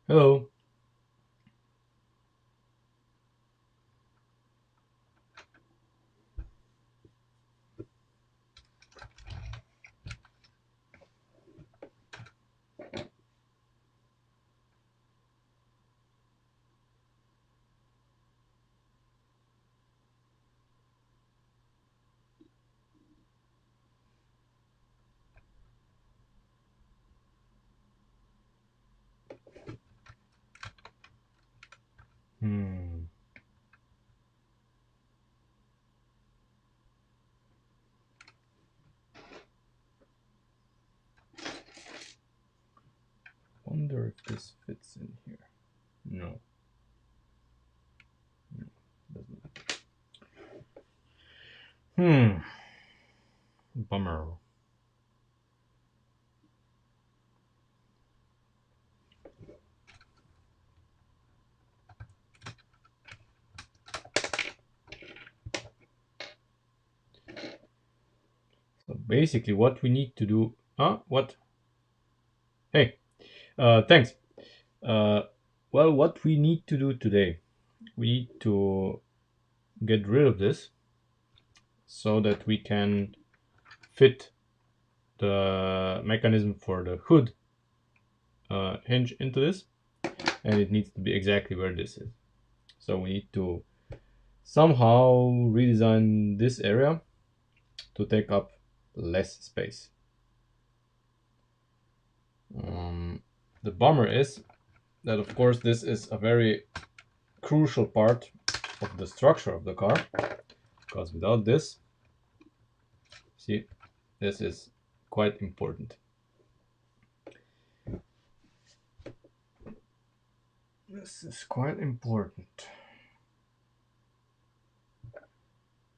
Hello. Hmm. Wonder if this fits in here. No. No, doesn't. Bummer. So basically what we need to do, what? Hey, thanks. Uh, well, what we need to do today, we need to get rid of this so that we can fit the mechanism for the hood hinge into this, and it needs to be exactly where this is. So we need to somehow redesign this area to take up less space. The bummer is that, of course, this is a very crucial part of the structure of the car, because without this, see, this is quite important. This is quite important.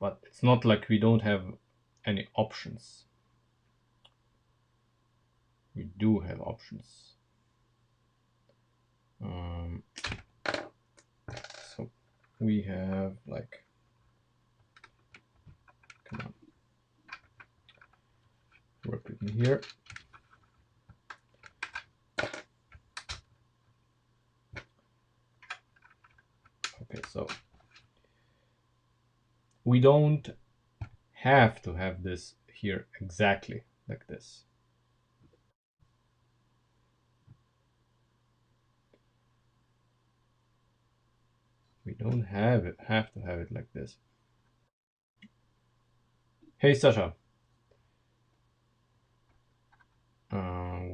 But it's not like we don't have any options. We do have options. Um, so we have like, come on, work with me here. Okay, so we don't have to have this here exactly like this. We don't have to have it like this. Hey Sasha,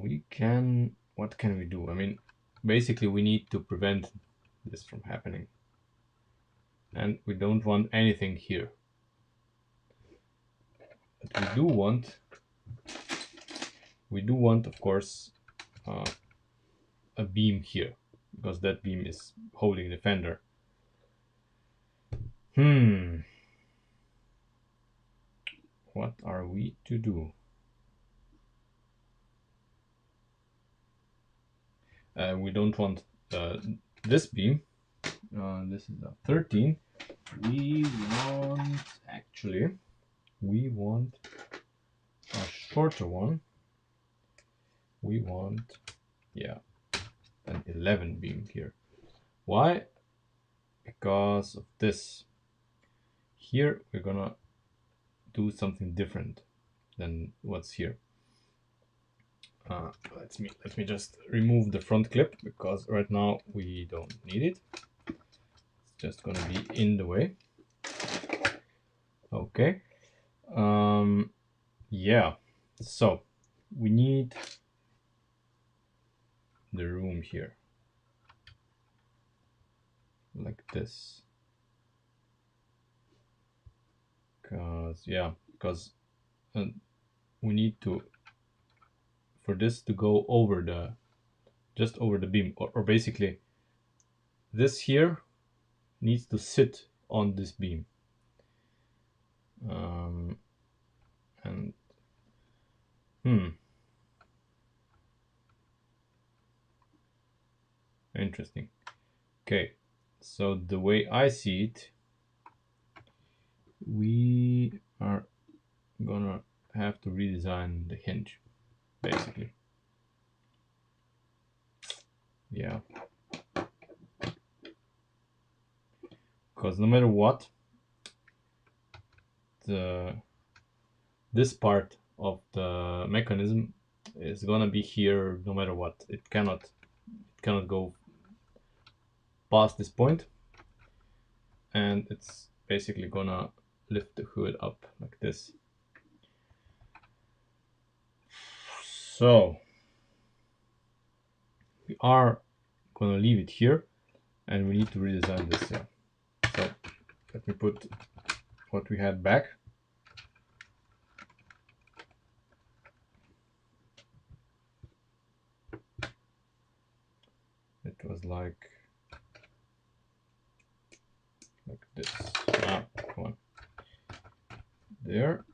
we can. What can we do? I mean, basically, we need to prevent this from happening, and we don't want anything here. But we do want, of course, uh, a beam here because that beam is holding the fender. What are we to do? We don't want this beam. This is a 13. We want, actually, we want a shorter one. We want, yeah, an 11 beam here. Why? Because of this. Here we're gonna do something different than what's here. Let me just remove the front clip because right now we don't need it. It's just gonna be in the way. Okay. Yeah. So we need the room here like this. Because we need to, for this to go over the, just over the beam, or basically this here needs to sit on this beam. And interesting. Okay, so the way I see it, we are gonna have to redesign the hinge, basically. Yeah. Because no matter what, this part of the mechanism is gonna be here no matter what. It cannot go past this point, and it's basically gonna lift the hood up like this. So we are gonna leave it here, and we need to redesign this. Yeah. So let me put what we had back. It was like this. Ah, come on. There.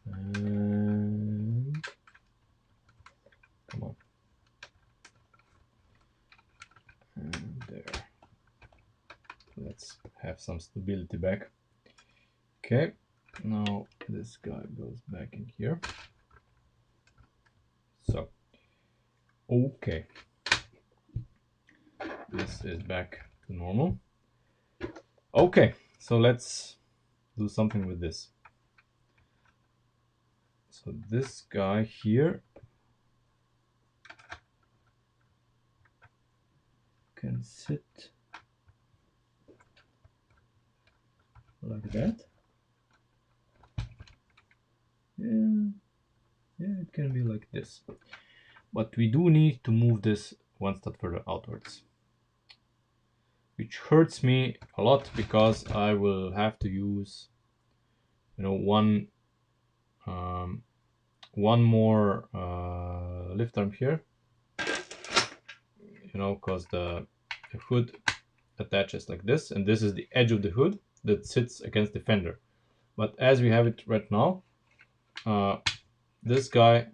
And come on. And there. Let's have some stability back. Okay. Now this guy goes back in here. So, okay. This is back to normal. Okay, so let's do something with this. So this guy here can sit like that. Yeah, it can be like this. But we do need to move this one step further outwards, which hurts me a lot because I will have to use, one more lift arm here, because the hood attaches like this, and this is the edge of the hood that sits against the fender. But as we have it right now, this guy,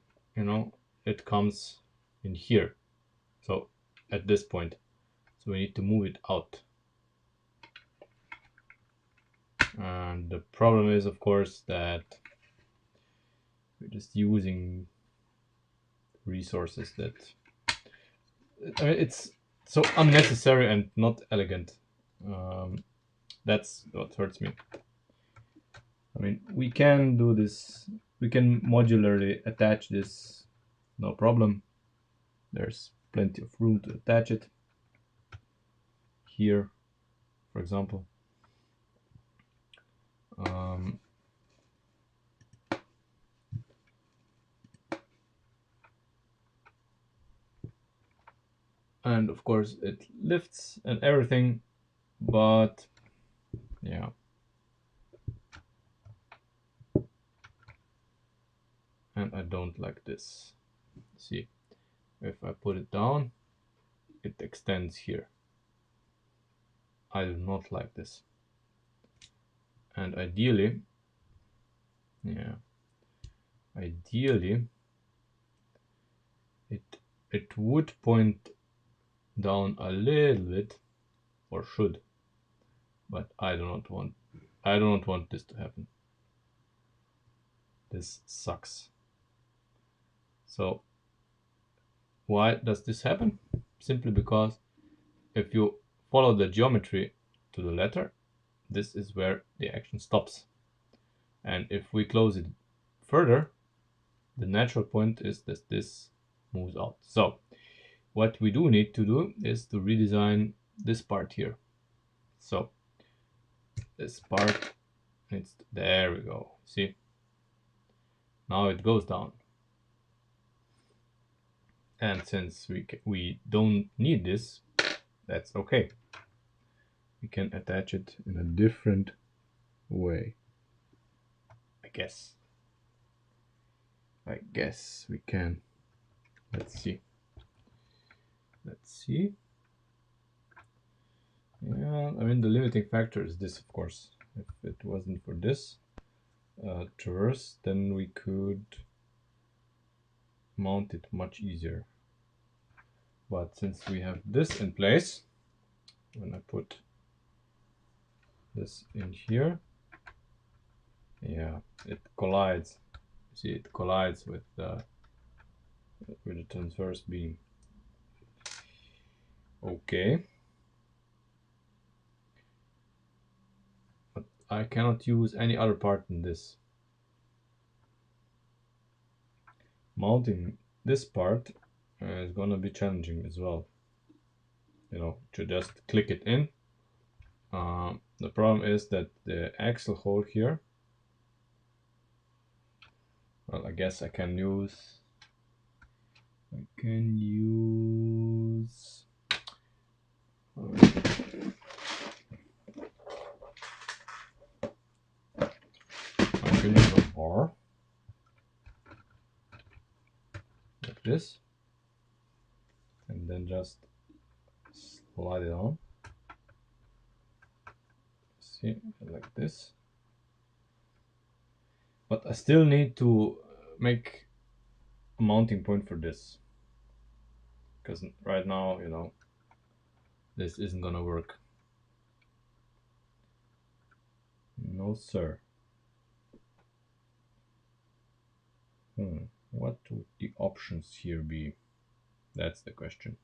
it comes in here, so at this point, so we need to move it out. And the problem is, of course, that we're just using resources that, I mean, it's so unnecessary and not elegant. That's what hurts me. I mean, we can do this, we can modularly attach this, no problem. There's plenty of room to attach it here, for example. And of course it lifts and everything, but yeah. And I don't like this. See, if I put it down, it extends here. I do not like this. And ideally, it would point down a little bit, or should, but I do not want this to happen. This sucks. So why does this happen? Simply because if you follow the geometry to the letter, this is where the action stops. And if we close it further, the natural point is that this moves out. So what we do need to do is to redesign this part here. So this part, there we go. See, now it goes down. And since we don't need this, that's okay. We can attach it in a different way. I guess we can. Let's see. Yeah, I mean, the limiting factor is this, of course. If it wasn't for this traverse, then we could mount it much easier. But since we have this in place, when I put this in here, Yeah, it collides. See, it collides with the transverse beam. Okay. But I cannot use any other part in this. Mounting this part is gonna be challenging as well. You know, to just click it in. The problem is that the axle hole here, well, I guess I can use I can use a bar like this, and then just slide it on. See, like this. But I still need to make a mounting point for this, because right now, you know, this isn't gonna work. No, sir. What would the options here be? That's the question.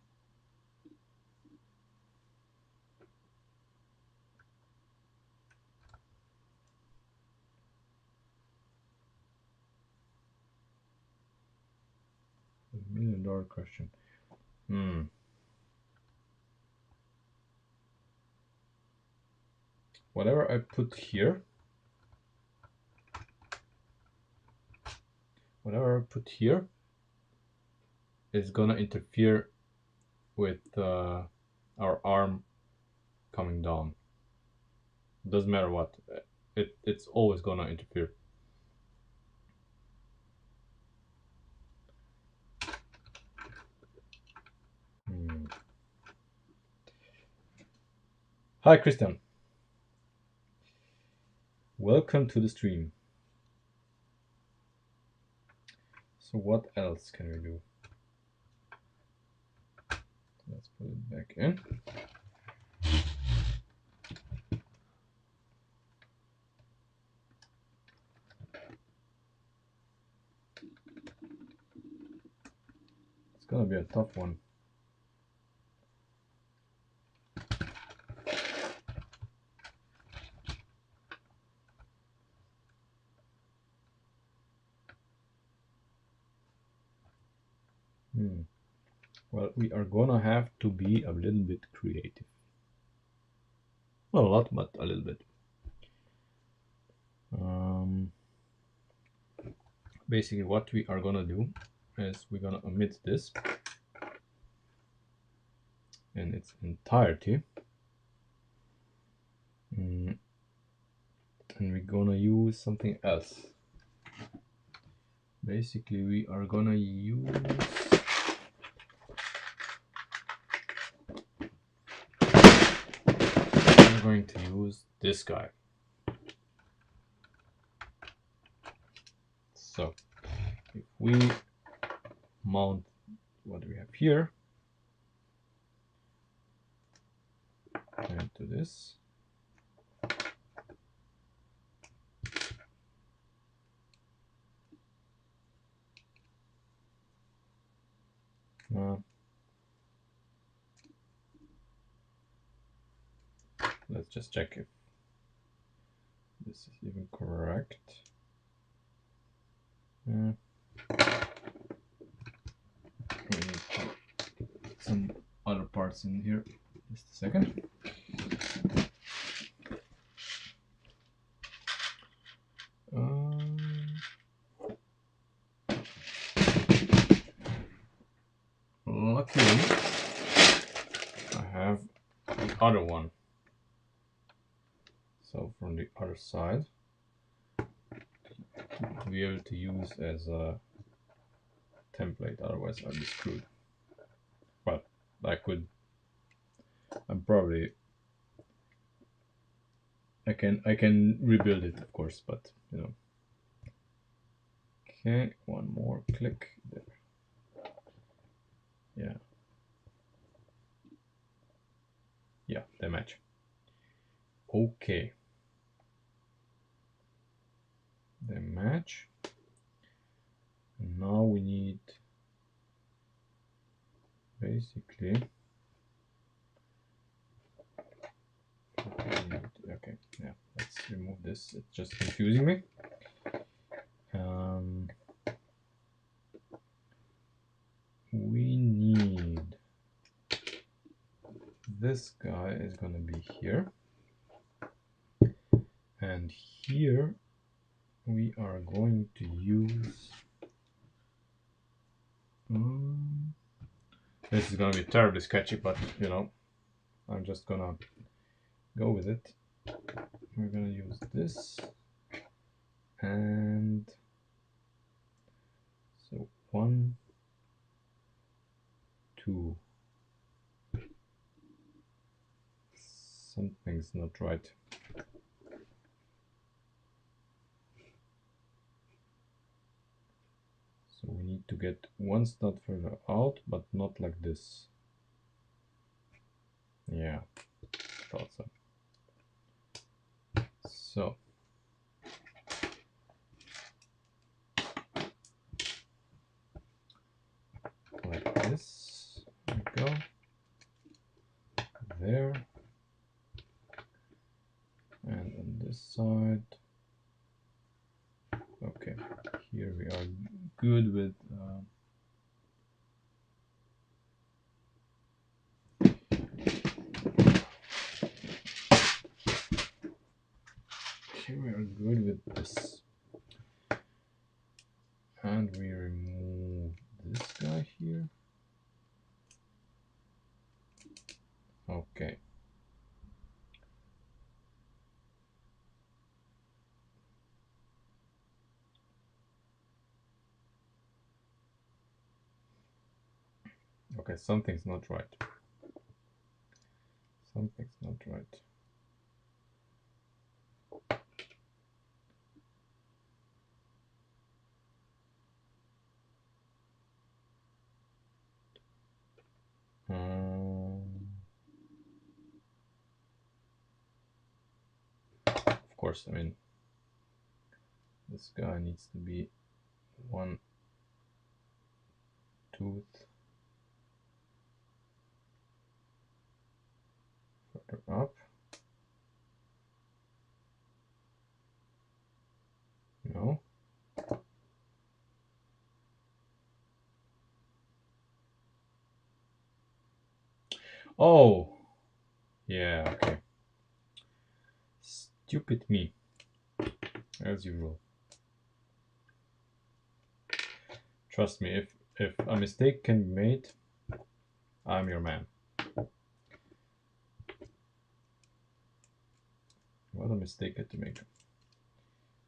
$1 million question. Whatever I put here, is gonna interfere with our arm coming down. Doesn't matter what, it's always gonna interfere. Hi, Christian. Welcome to the stream. So what else can we do? Let's put it back in. It's gonna be a tough one. Well, we are gonna have to be a little bit creative. Not a lot, but a little bit. Basically, what we are gonna do is we're gonna omit this in its entirety. And we're gonna use something else. Basically, we are gonna use this guy. So if we mount what we have here into this, let's just check if this is even correct. We need to put some other parts in here. Just a second. Luckily, I have the other one. So from the other side, to be able to use as a template, otherwise I'd be screwed. But I could, I can rebuild it, of course, but you know. Okay, one more click there. Yeah, they match. Okay. they match. And now we need basically okay, yeah, let's remove this, it's just confusing me. We need this guy is going to be here, and here we are going to use this is going to be terribly sketchy, but you know, I'm just gonna go with it. We're gonna use this, and so 1, 2. Something's not right. So we need to get one stud further out, but not like this. Yeah, thought so. So like this, there we go. There. And on this side. Okay, here we are good with here we are good with this. And we remove this guy here. Okay. Okay, something's not right. Something's not right. Of course, I mean, this guy needs to be one tooth further up. No. Oh, yeah, okay. Stupid me, as usual. Trust me, if a mistake can be made, I'm your man. What a mistake to make.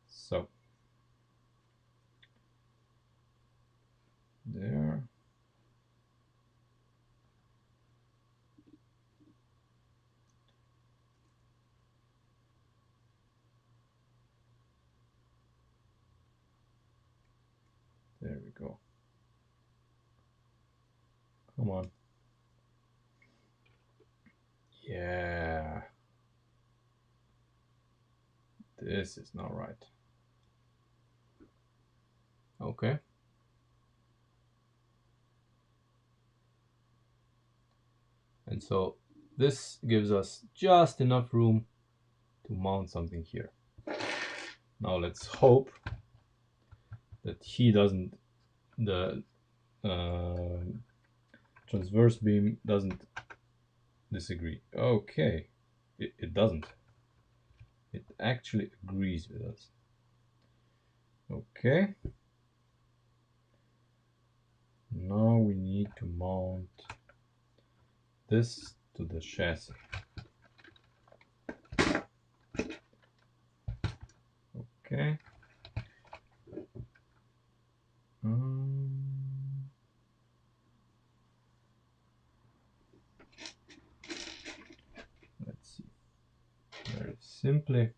So there. There we go. Come on. Yeah. This is not right. Okay. And so this gives us just enough room to mount something here. Now let's hope that he doesn't, the transverse beam doesn't disagree. Okay, it doesn't. It actually agrees with us. Okay. Now we need to mount this to the chassis. Okay. Let's see. Very simply.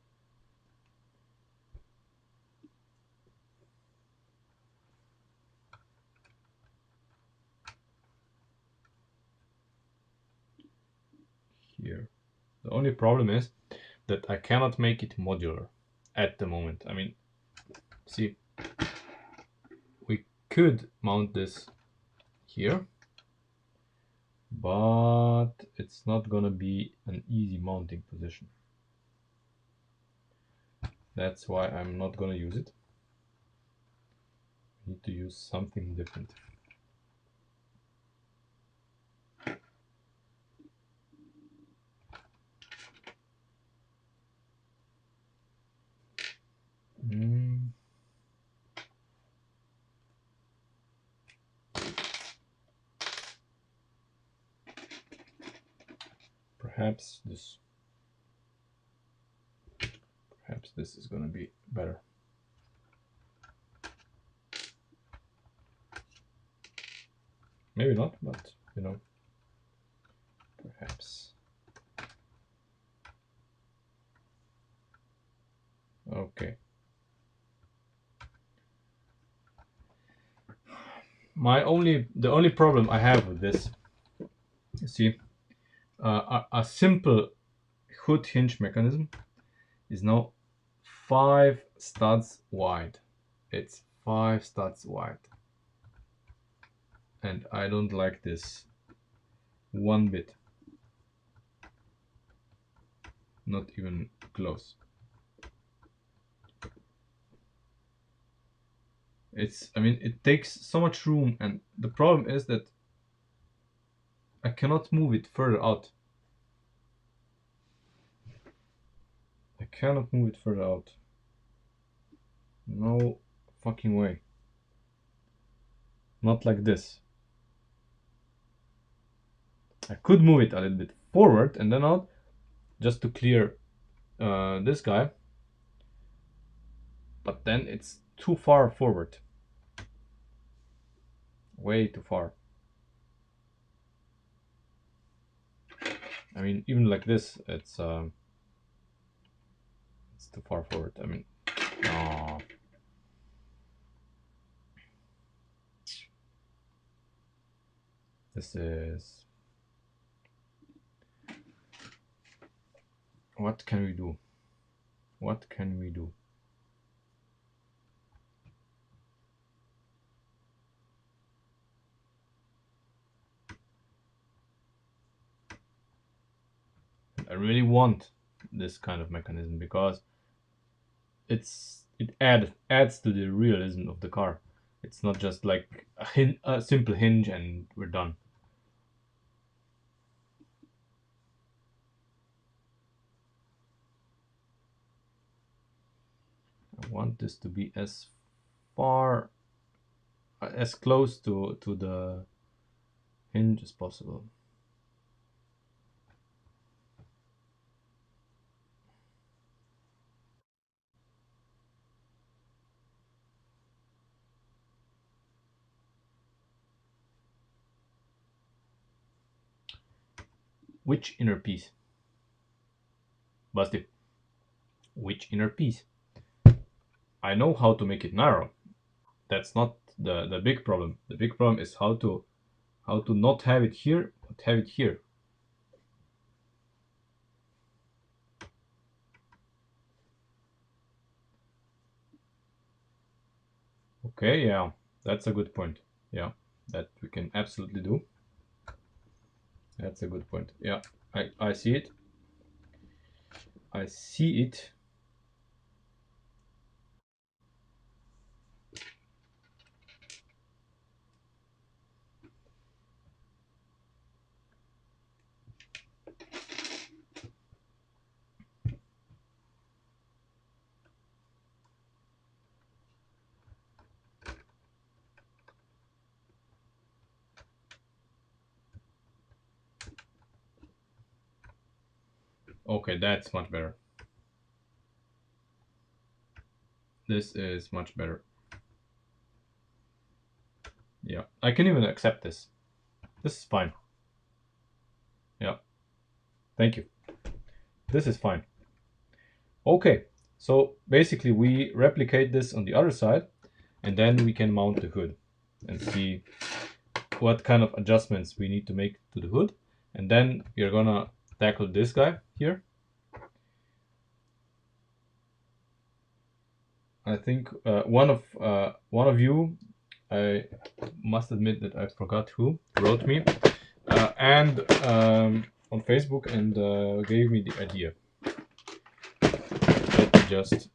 Here. The only problem is that I cannot make it modular at the moment. I mean, See, we could mount this here, but it's not gonna be an easy mounting position. That's why I'm not gonna use it. I need to use something different. Perhaps this is gonna be better. Maybe not, but you know, perhaps. Okay. The only problem I have with this, you see, a simple hood hinge mechanism is now 5 studs wide. It's 5 studs wide, and I don't like this one bit. Not even close. I mean, it takes so much room, and the problem is that I cannot move it further out. I cannot move it further out. No fucking way. Not like this. I could move it a little bit forward and then out, just to clear this guy. But then it's too far forward. Way too far. I mean, even like this, it's too far forward. I mean, oh. This is... What can we do? What can we do? I really want this kind of mechanism because it adds to the realism of the car. It's not just like a simple hinge and we're done. I want this to be as close to the hinge as possible. Which inner piece? Basti. Which inner piece? I know how to make it narrow. That's not the big problem. The big problem is how to not have it here, but have it here. Okay, yeah, that's a good point. Yeah, that we can absolutely do. That's a good point. Yeah, I see it. I see it. Okay, that's much better. This is much better. Yeah, I can even accept this. This is fine. Yeah, thank you. This is fine. Okay, so basically we replicate this on the other side, and then we can mount the hood and see what kind of adjustments we need to make to the hood. And then we're gonna tackle this guy here. I think one of you, I must admit that I forgot who wrote me, and on Facebook, and gave me the idea. Let me just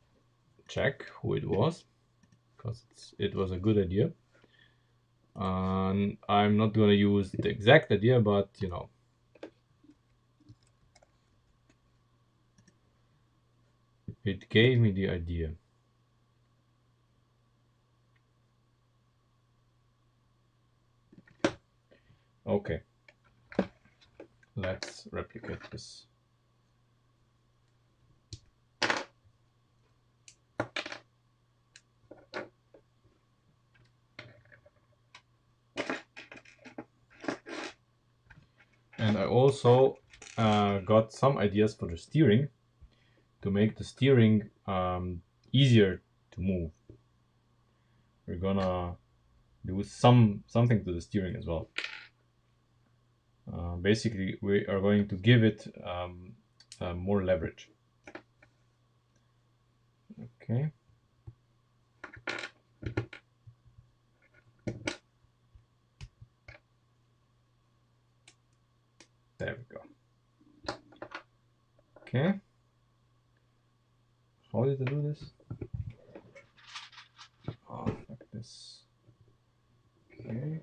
check who it was, because it was a good idea. And I'm not gonna use the exact idea, but you know. It gave me the idea. Okay. Let's replicate this. And I also got some ideas for the steering, to make the steering easier to move. We're gonna do something to the steering as well. Basically, we are going to give it more leverage. Okay. There we go. Okay. How did I do this? Oh, like this. Okay.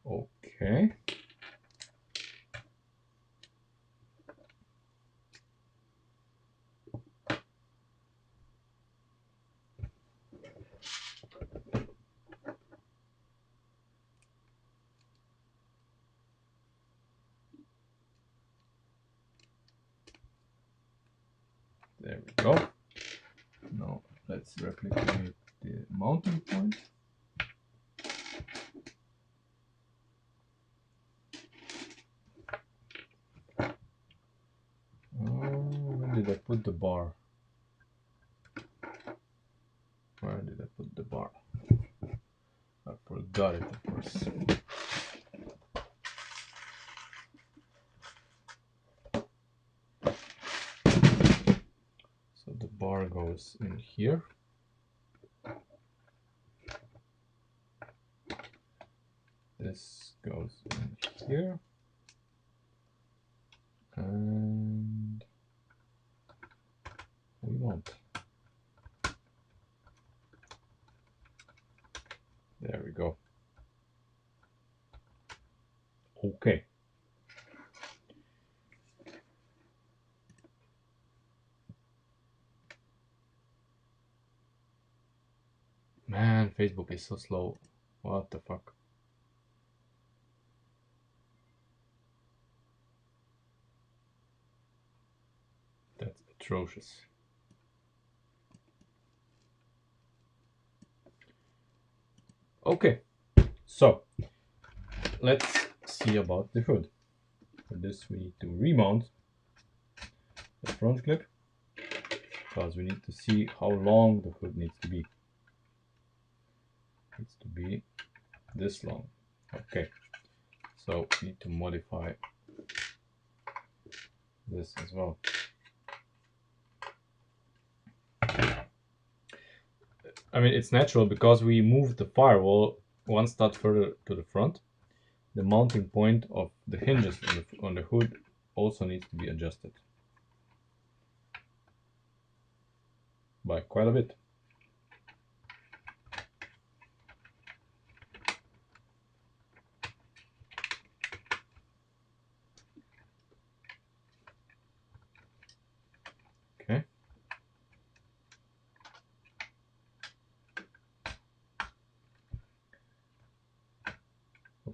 Okay. There we go. Now let's replicate the mounting point. Where did I put the bar? Where did I put the bar? I forgot it, of course. So the bar goes in here. This goes in here. And we mount. There we go. Okay. Man, Facebook is so slow. What the fuck? That's atrocious. Okay, so let's see about the hood. For this we need to remount the front clip, because we need to see how long the hood needs to be. It needs to be this long. Okay, so we need to modify this as well. I mean, it's natural because we moved the firewall one stud further to the front. The mounting point of the hinges on the hood also needs to be adjusted by quite a bit. Okay.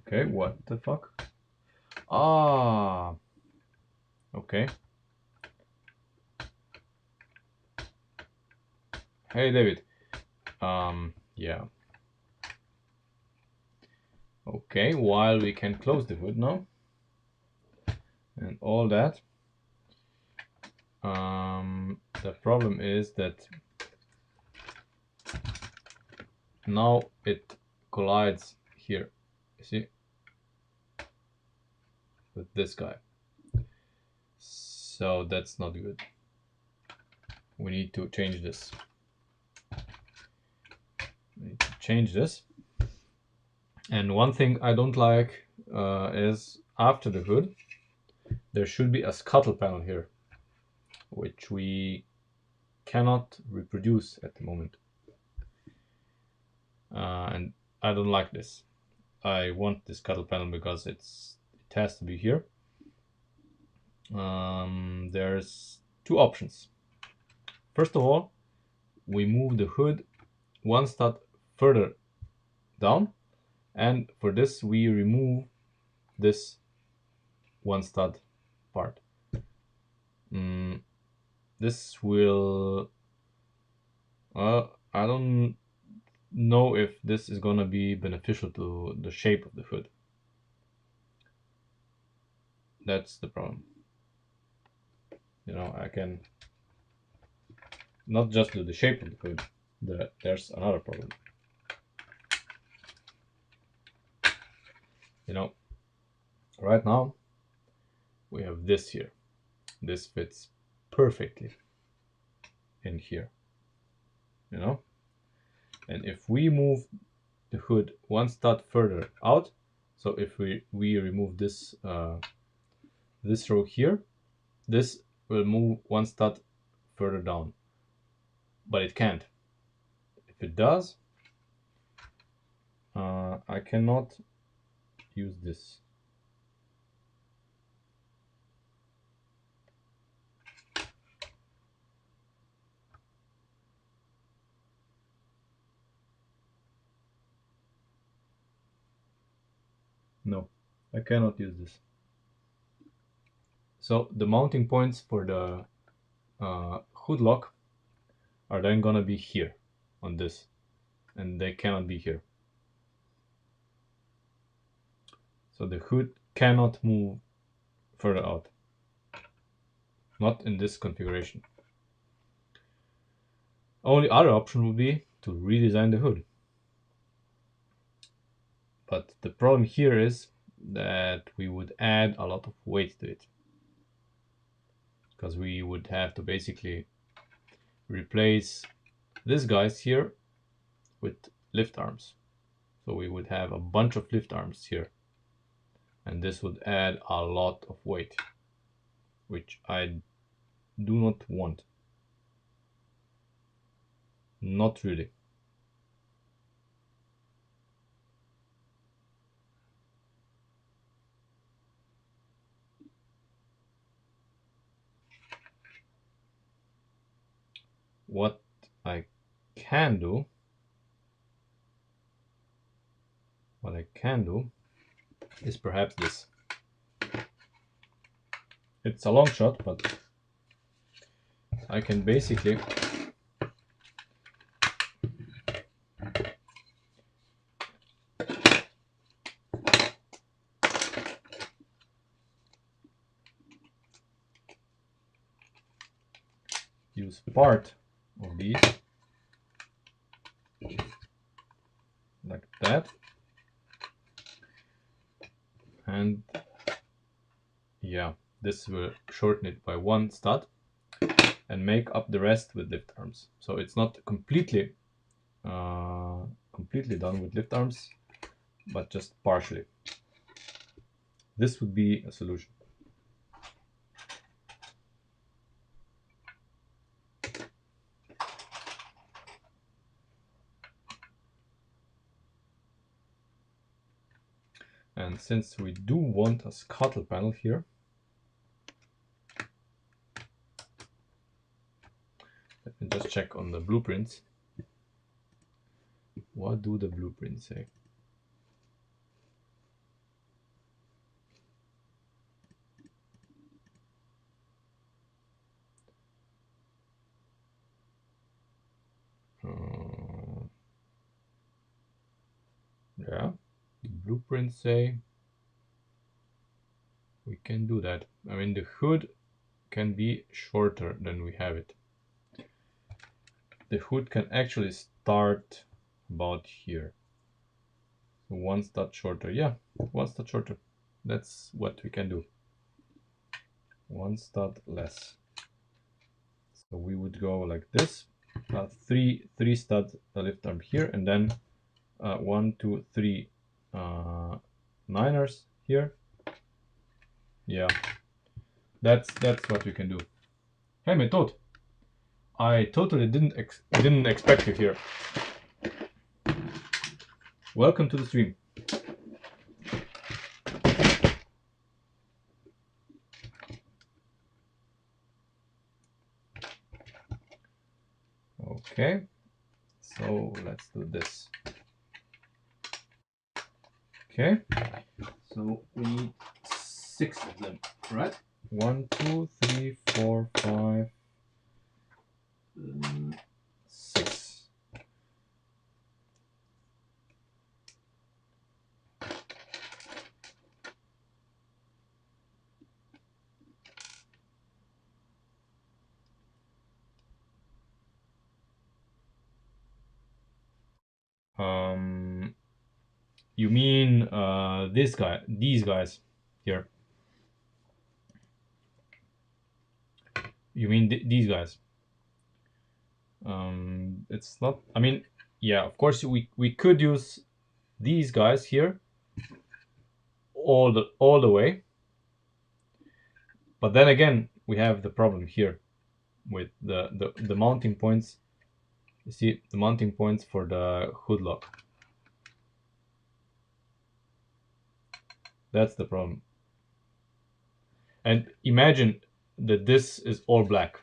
Okay, what the fuck? Ah. Okay. Hey, David. Yeah. Okay, while we can close the hood now and all that. The problem is that now it collides here, you see, with this guy. So that's not good. We need to change this. I need to change this. And one thing I don't like is after the hood, there should be a scuttle panel here, which we cannot reproduce at the moment. And I don't like this. I want this scuttle panel because it has to be here. There's two options. First of all, we move the hood one stud further down, and for this we remove this one stud part. This will I don't know if this is gonna be beneficial to the shape of the hood. That's the problem. You know, I can not just do the shape of the hood. There's another problem. You know, right now we have this here. This fits perfectly in here. You know, and if we move the hood one stud further out, so if we remove this this row here, this will move one stud further down, but it can't. If it does, I cannot use this. No, I cannot use this. So the mounting points for the hood lock are then gonna be here on this, and they cannot be here. So the hood cannot move further out. Not in this configuration. Only other option would be to redesign the hood. But the problem here is that we would add a lot of weight to it, because we would have to basically replace these guys here with lift arms. So we would have a bunch of lift arms here, and this would add a lot of weight, which I do not want. Not really. What I can do is perhaps this. It's a long shot, but I can basically use part of these like that, and yeah, this will shorten it by one stud and make up the rest with lift arms. So it's not completely done with lift arms, but just partially. This would be a solution. And since we do want a scuttle panel here, let me just check on the blueprints. What do the blueprints say? Yeah, the blueprints say we can do that. I mean, the hood can be shorter than we have it. The hood can actually start about here. So one stud shorter. Yeah, one stud shorter. That's what we can do. One stud less. So we would go like this, three stud lift arm here, and then 1, 2, 3 niners here. Yeah, that's what we can do. Hey, Method, I totally didn't expect you here. Welcome to the stream. Okay, so let's do this. Okay, so we need 6 of them, right? 1, 2, 3, 4, 5, 6. You mean these guys here? You mean these guys? It's not. I mean, yeah, of course we could use these guys here all the way, but then again we have the problem here with the mounting points. You see the mounting points for the hood lock. That's the problem. And imagine that this is all black.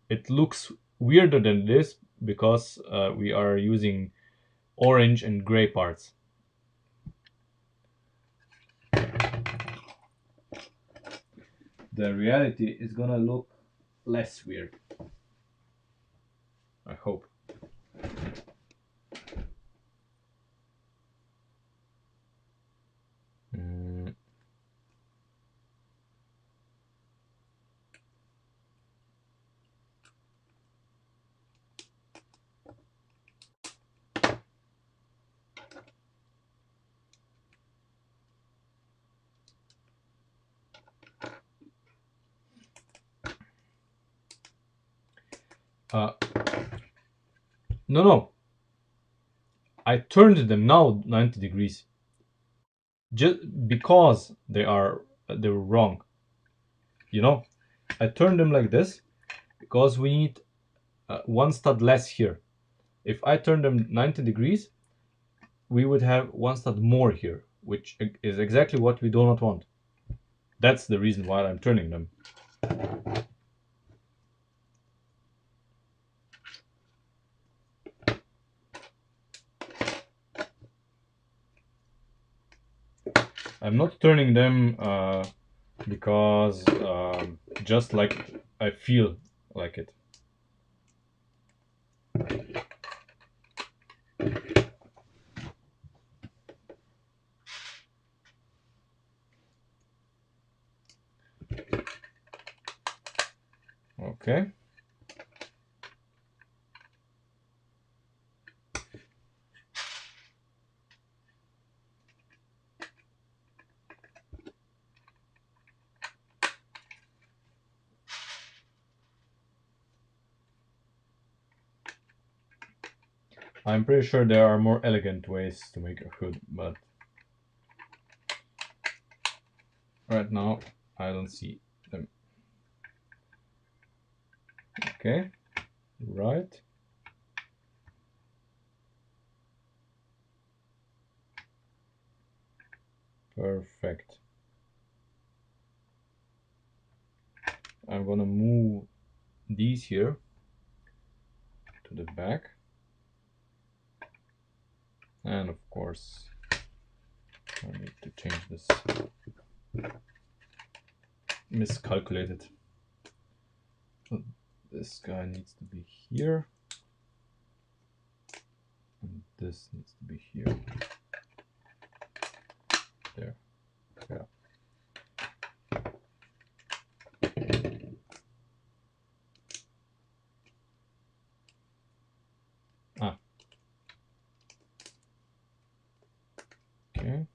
It looks weirder than this because we are using orange and gray parts. The reality is gonna look less weird. I hope. No. I turned them now 90 degrees. Just because they were wrong. You know, I turned them like this because we need 1 stud less here. If I turn them 90 degrees, we would have 1 stud more here, which is exactly what we do not want. That's the reason why I'm turning them. I'm not turning them because just like I feel like it. Okay. I'm pretty sure there are more elegant ways to make a hood, but right now I don't see them. Okay, right. Perfect. I'm gonna move these here to the back. And of course, I need to change this. Miscalculated. This guy needs to be here. And this needs to be here. There. Yeah. Okay.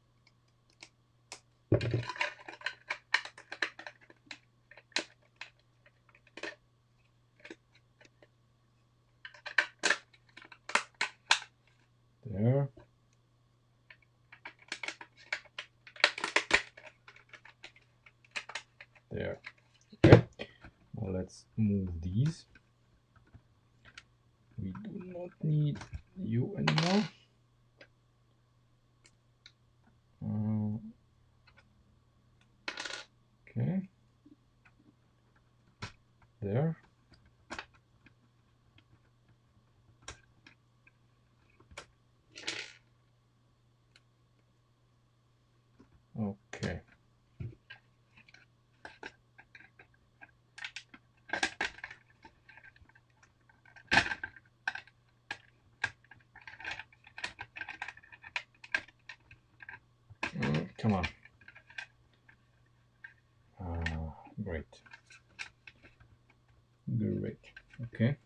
There. Okay. Now let's move these. We do not need you anymore. Okay. There. Okay. Come on. Great. Great. Okay.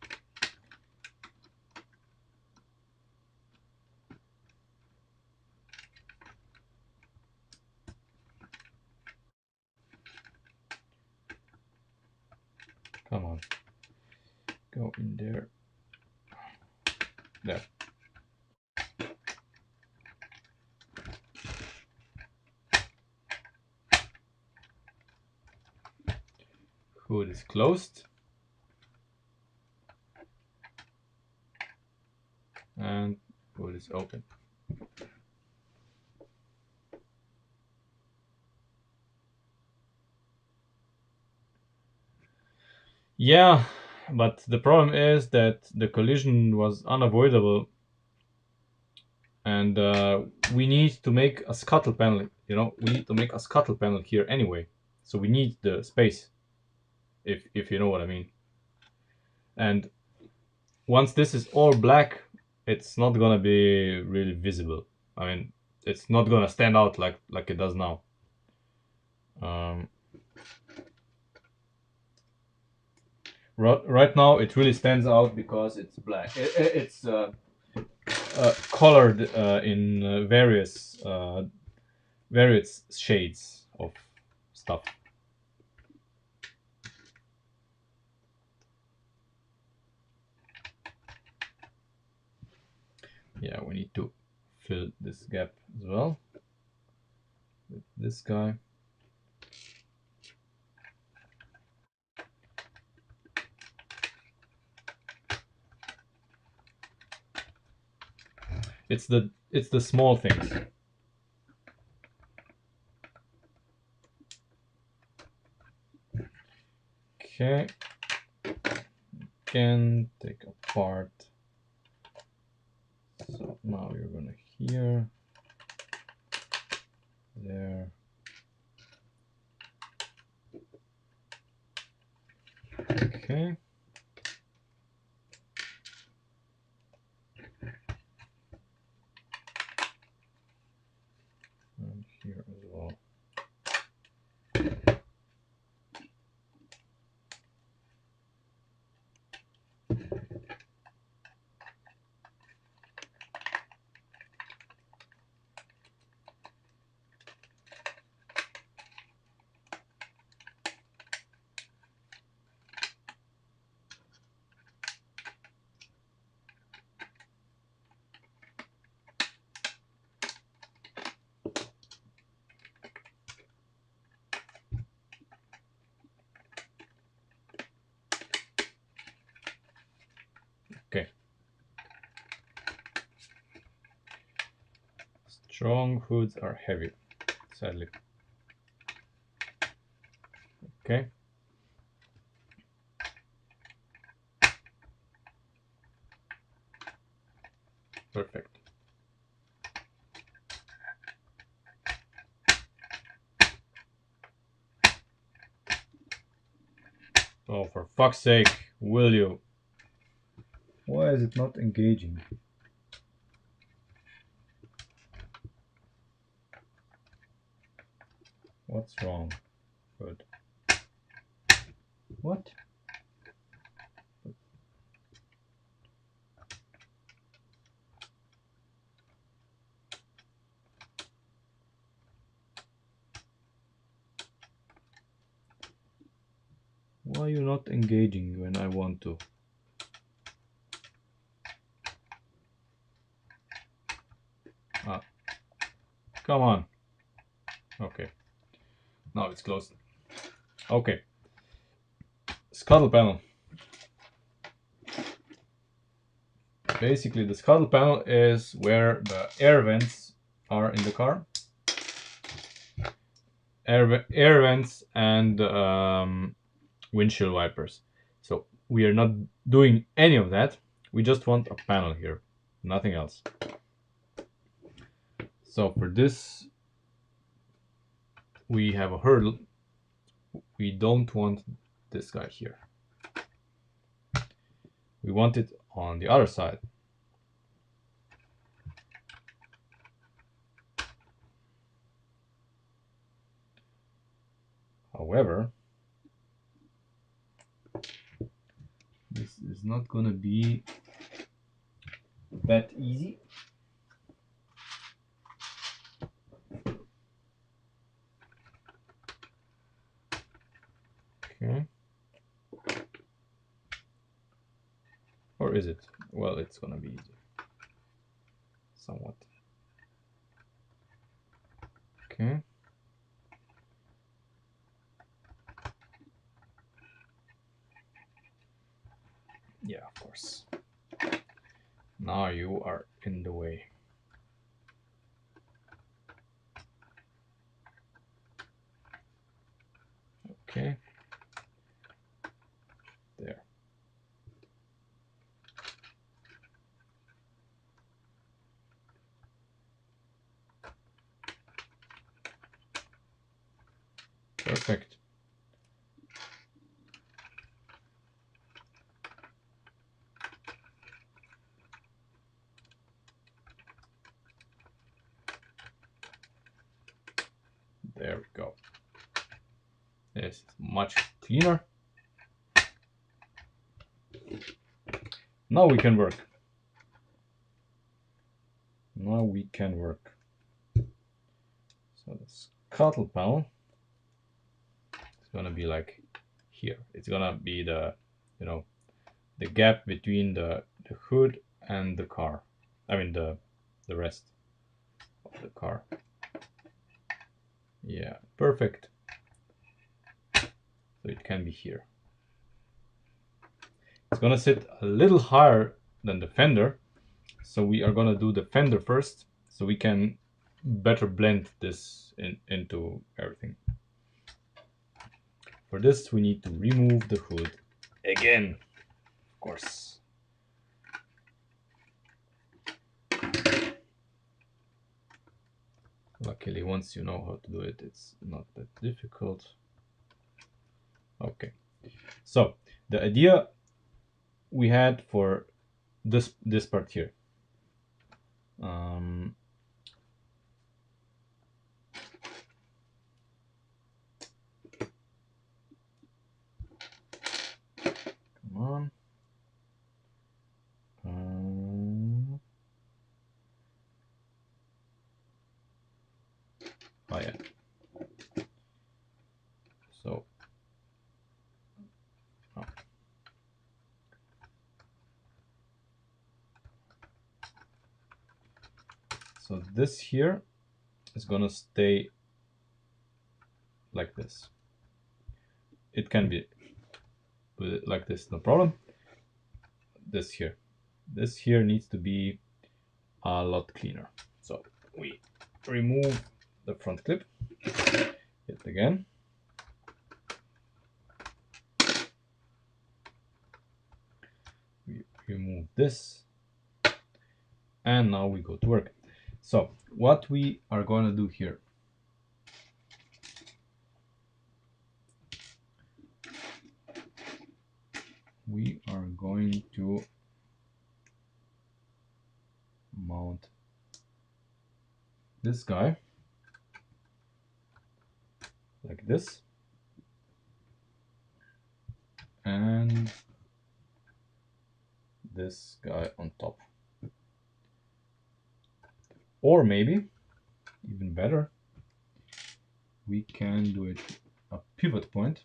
Come on. Go in there. There. Hood is closed. And hood is open. Yeah, but the problem is that the collision was unavoidable, and we need to make a scuttle panel. You know, we need to make a scuttle panel here anyway. So we need the space, if you know what I mean. And once this is all black, it's not gonna be really visible. I mean, it's not gonna stand out like it does now. Right now, it really stands out because it's black. It's colored in various shades of stuff. Yeah, we need to fill this gap as well with this guy. It's the small things. Okay. Can take apart. So now you're gonna here, there. Okay. And here as well. Okay. Strong hoods are heavy, sadly. Okay. Perfect. Oh, for fuck's sake, will you? Why is it not engaging? What's wrong? Good. What? Why are you not engaging when I want to? Ah. Come on. Okay. Now it's closed. Okay, scuttle panel. Basically, the scuttle panel is where the air vents are in the car. Air vents and windshield wipers. So we are not doing any of that. We just want a panel here, nothing else. So for this, we have a hurdle. We don't want this guy here. We want it on the other side. However, this is not gonna be that easy. Okay. Or is it? Well, it's gonna be easy. Somewhat. Okay. Yeah, of course. Now you are in the way. Okay. There. Perfect. There we go. This is much cleaner. Now we can work. Now we can work. So the scuttle panel is gonna be like here. It's gonna be the, you know, the gap between the hood and the car. I mean the rest of the car. Yeah, perfect. So it can be here. It's gonna sit a little higher than the fender. So we are gonna do the fender first, so we can better blend this into everything. For this, we need to remove the hood again, of course. Luckily, once you know how to do it, it's not that difficult. Okay, so the idea we had for this part here. Come on. Oh yeah. So. Oh. So this here is gonna stay like this. It can be like this, no problem. This here needs to be a lot cleaner. So we remove the front clip, hit again. We remove this, and now we go to work. So what we are going to do here, we are going to mount this guy like this, and this guy on top. Or maybe, even better, we can do it a pivot point.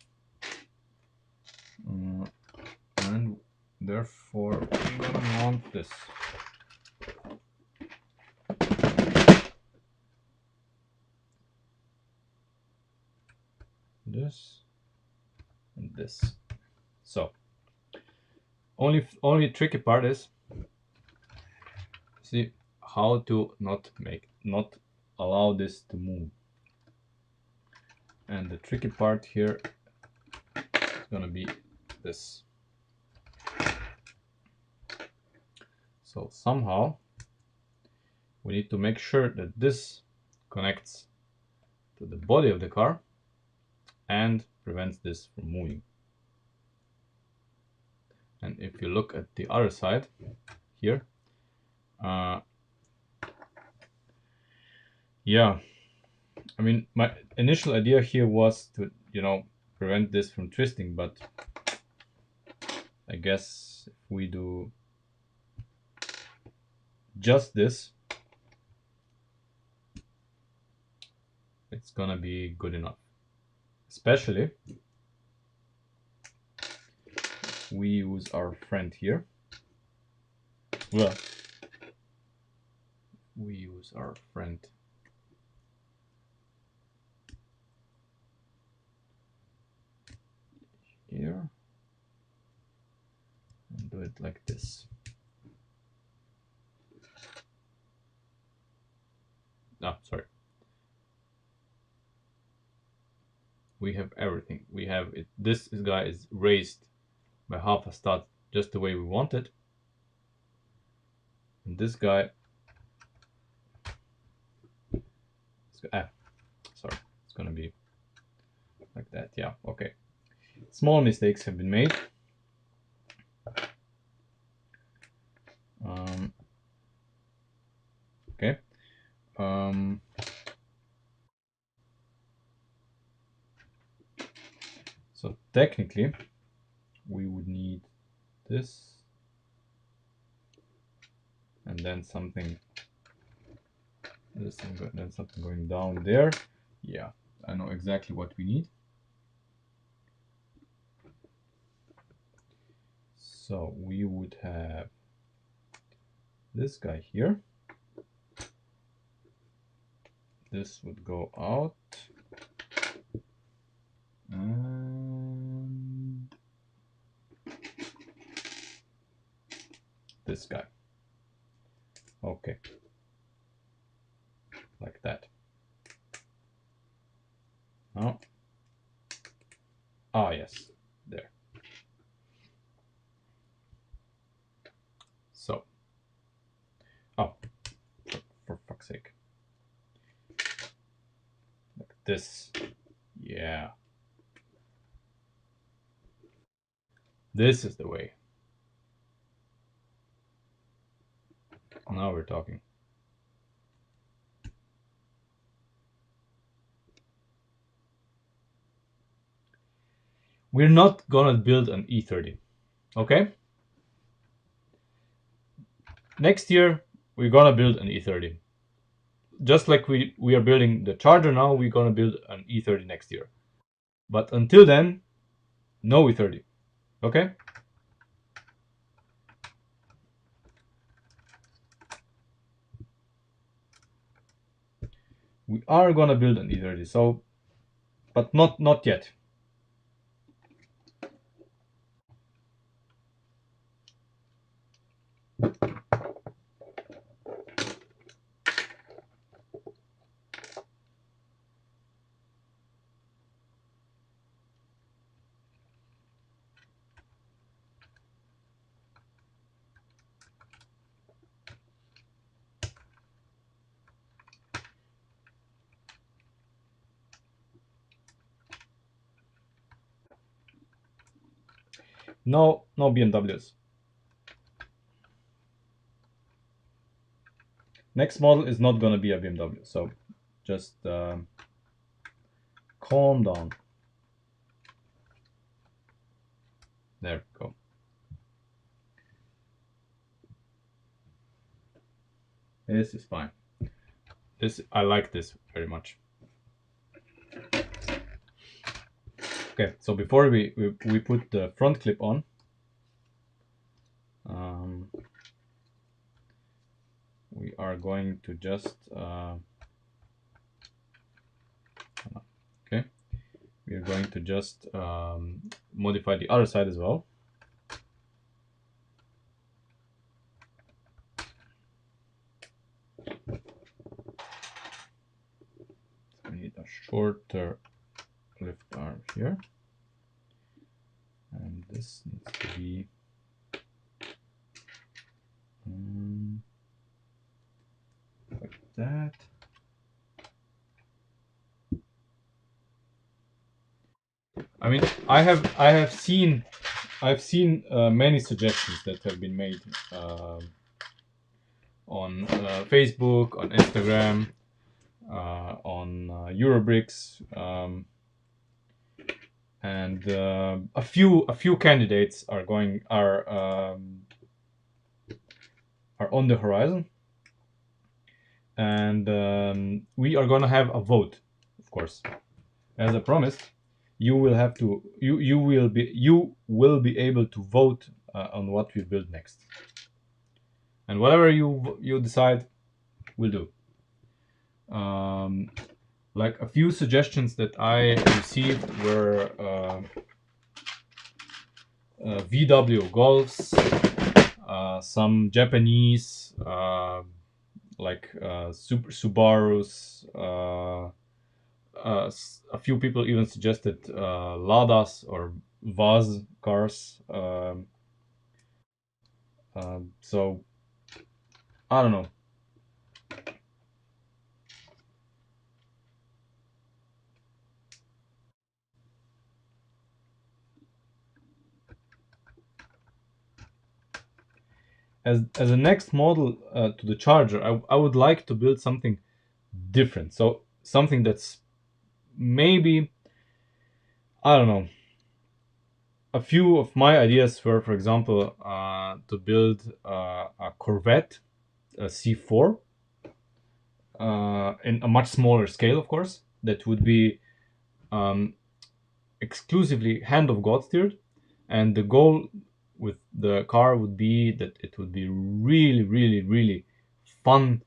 And therefore I'm gonna mount this. This and this. So only tricky part is see how to not allow this to move. And the tricky part here is gonna be this. So somehow we need to make sure that this connects to the body of the car and prevents this from moving. And if you look at the other side here, yeah, I mean, my initial idea here was to, prevent this from twisting, but I guess if we do just this, it's gonna be good enough. Especially if we use our friend here. Well, we use our friend here and do it like this. Ah, sorry. We have everything. We have it. This guy is raised by half a stud, just the way we want it. And this guy, sorry, it's gonna be like that. Yeah, okay. Small mistakes have been made. Okay. So technically, we would need this and then something, then something going down there. Yeah, I know exactly what we need. So we would have this guy here. This would go out. And this guy. Okay. Like that. Now. Ah, yes. There. So. Oh. For fuck's sake. Like this. Yeah. This is the way. Now we're talking. We're not gonna build an E30, okay? Next year, we're gonna build an E30. Just like we are building the Charger now, we're gonna build an E30 next year. But until then, no E30, okay? We are gonna build an E30, so, but not yet. No BMWs. Next model is not gonna be a BMW, so just calm down. There we go. This is fine. I like this very much. Okay, so before we put the front clip on, we are going to just okay, we are going to just modify the other side as well. So we need a shorter lift arm here, and this needs to be like that. I mean, I've seen many suggestions that have been made on Facebook, on Instagram, on Eurobricks, and a few candidates are on the horizon, and we are going to have a vote, of course. As I promised, you will be able to vote on what we build next, and whatever you decide, we'll do. Like a few suggestions that I received were VW Golfs, some Japanese like Subarus. A few people even suggested Ladas or Vaz cars. So I don't know. As a next model to the Charger, I would like to build something different. So something that's maybe, I don't know. A few of my ideas were, for example, to build a Corvette, a C4, in a much smaller scale, of course. That would be exclusively hand of God steered, and the goal with the car would be that it would be really, really, really fun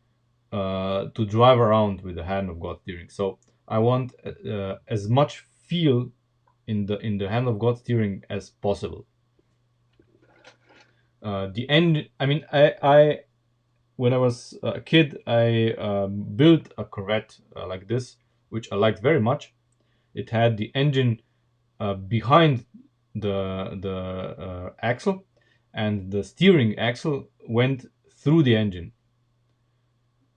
to drive around with the hand of God steering. So I want as much feel in the hand of God steering as possible. The end. I mean, I when I was a kid, I built a Corvette like this, which I liked very much. It had the engine behind the axle, and the steering axle went through the engine.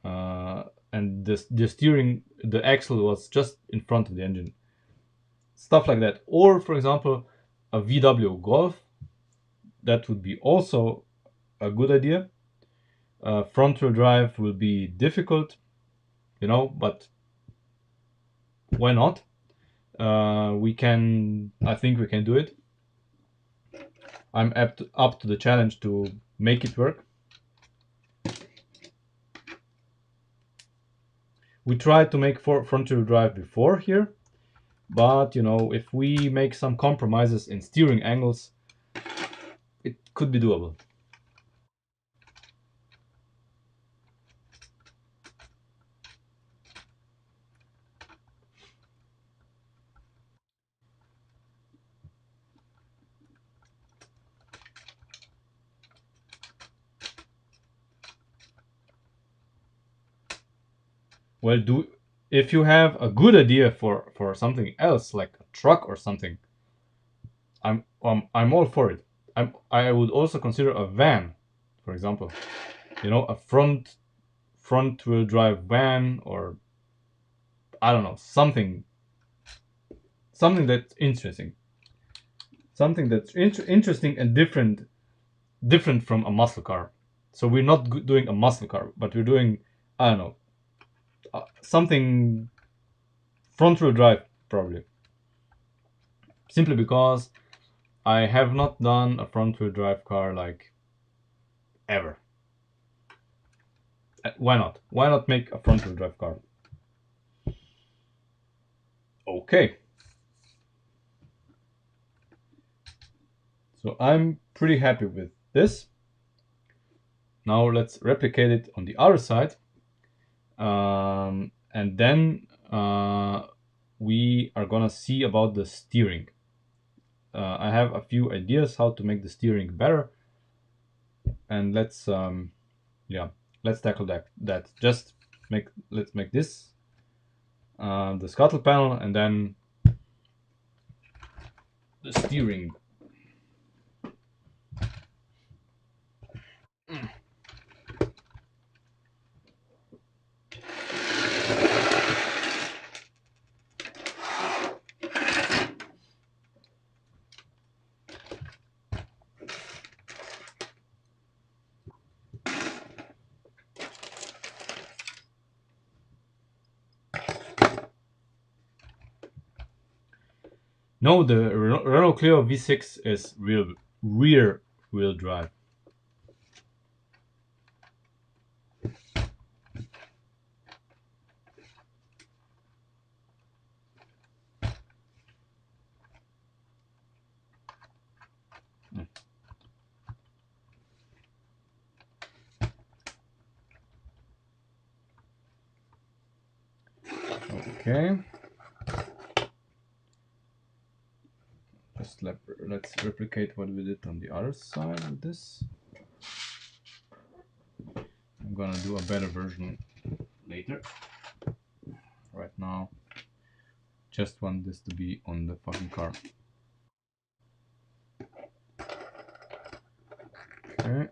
And the axle was just in front of the engine. Stuff like that. Or, for example, a VW Golf. That would be also a good idea. Front wheel drive will be difficult, but why not? I think we can do it. I'm up to the challenge to make it work. We tried to make front wheel drive before here, but if we make some compromises in steering angles, it could be doable. Well, if you have a good idea for something else, like a truck or something, I'm all for it. I would also consider a van, for example. A front wheel drive van, or I don't know, something that's interesting, interesting and different from a muscle car. So we're not doing a muscle car, but we're doing, I don't know, something front wheel drive, probably. Simply because I have not done a front wheel drive car like ever. Why not? Why not make a front wheel drive car? Okay. So I'm pretty happy with this. Now let's replicate it on the other side. And then we are gonna see about the steering. I have a few ideas how to make the steering better, and let's tackle that. Just let's make this the scuttle panel, and then the steering. No, the Renault Clio V6 is rear wheel drive. Okay. Just let's replicate what we did on the other side of this. I'm gonna do a better version later. Right now, just want this to be on the fucking car. Okay.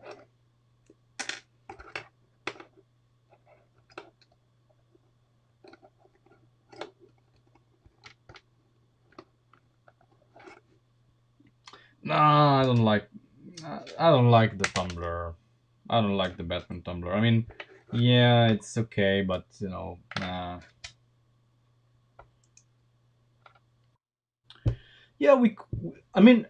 Nah, I don't like the tumbler. I don't like the Batman tumbler. I mean, yeah, it's okay, but you know, yeah, I mean,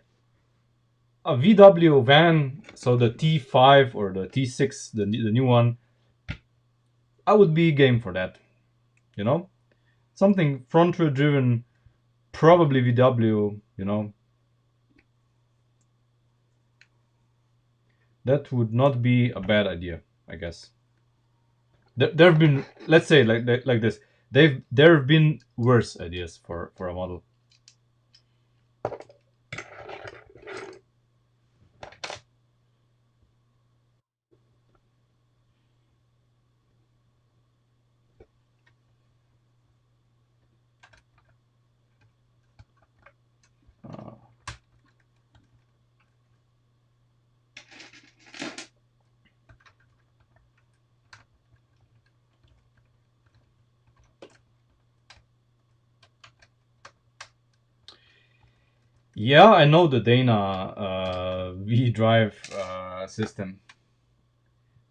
a VW van, so the T5 or the T6, the new one, I would be game for that. You know, something front wheel driven, probably VW. You know, that would not be a bad idea, I guess. There have been, let's say, like this. There have been worse ideas for a model. Uh, yeah, I know the Dana V drive system,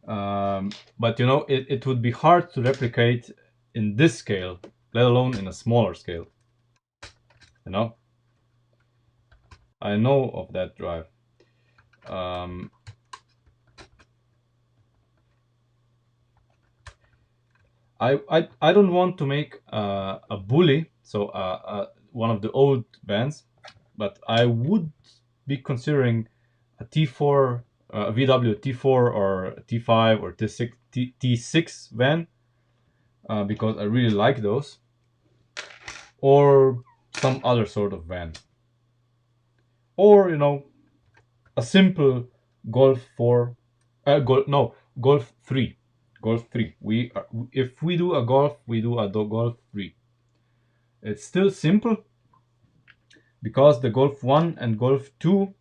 but you know it would be hard to replicate in this scale, let alone in a smaller scale. You know, I know of that drive. Um, I don't want to make a bully, so one of the old bands, but I would be considering a T4, a VW T4 or a T5 or T6 van, because I really like those, or some other sort of van, or you know, a simple Golf 4, no, Golf 3, Golf 3. If we do a Golf, we do a Golf 3. It's still simple because the Golf 1 and Golf 2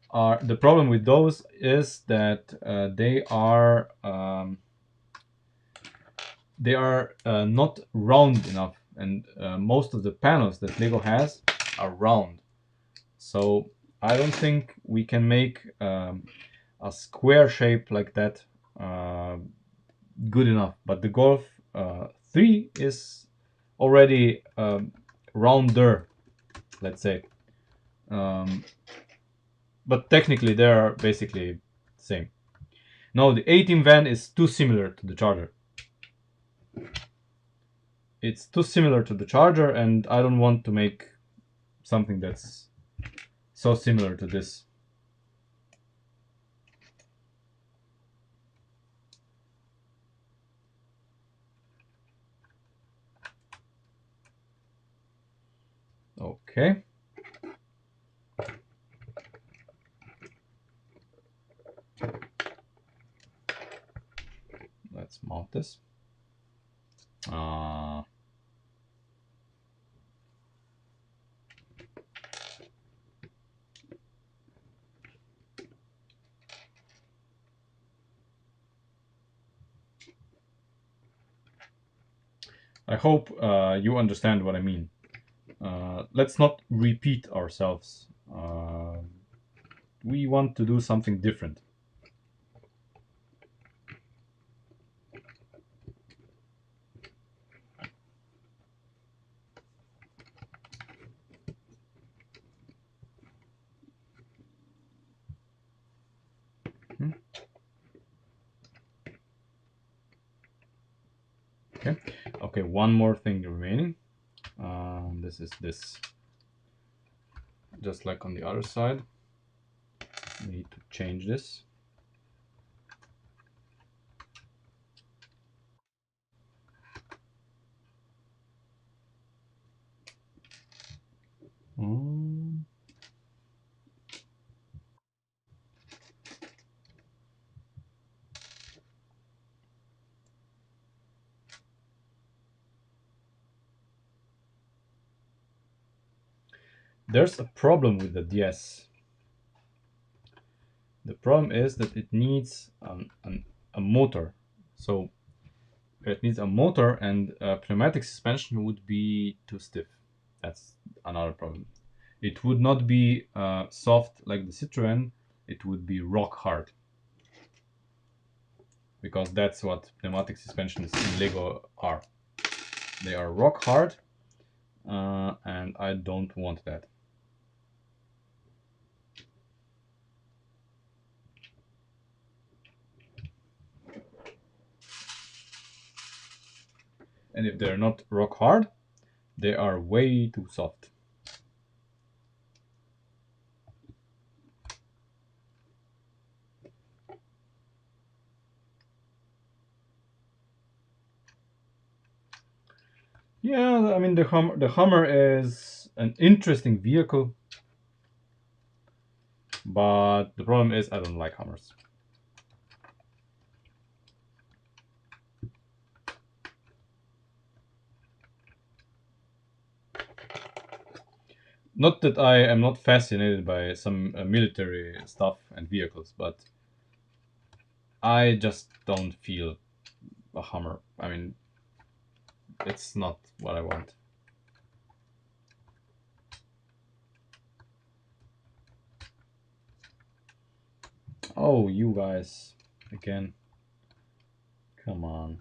are, the problem with those is that they are not round enough, and most of the panels that Lego has are round. So I don't think we can make a square shape like that good enough. But the Golf 3 is already rounder, let's say. Um, but technically they are basically the same. No, the 18 van is too similar to the Charger. It's too similar to the Charger, and I don't want to make something that's so similar to this. Okay. want this. I hope you understand what I mean. Let's not repeat ourselves. We want to do something different. Okay. Okay. One more thing remaining. This is this. Just like on the other side, we need to change this. There's a problem with the DS. The problem is that it needs a motor. So it needs a motor, and pneumatic suspension would be too stiff. That's another problem. It would not be soft like the Citroen. It would be rock hard. Because that's what pneumatic suspensions in Lego are. They are rock hard, and I don't want that. And if they're not rock hard, they are way too soft. Yeah, I mean the Hummer is an interesting vehicle, but the problem is I don't like Hummers. Not that I am not fascinated by some military stuff and vehicles, but I just don't feel a Hummer. I mean, it's not what I want. Oh, you guys, again. Come on.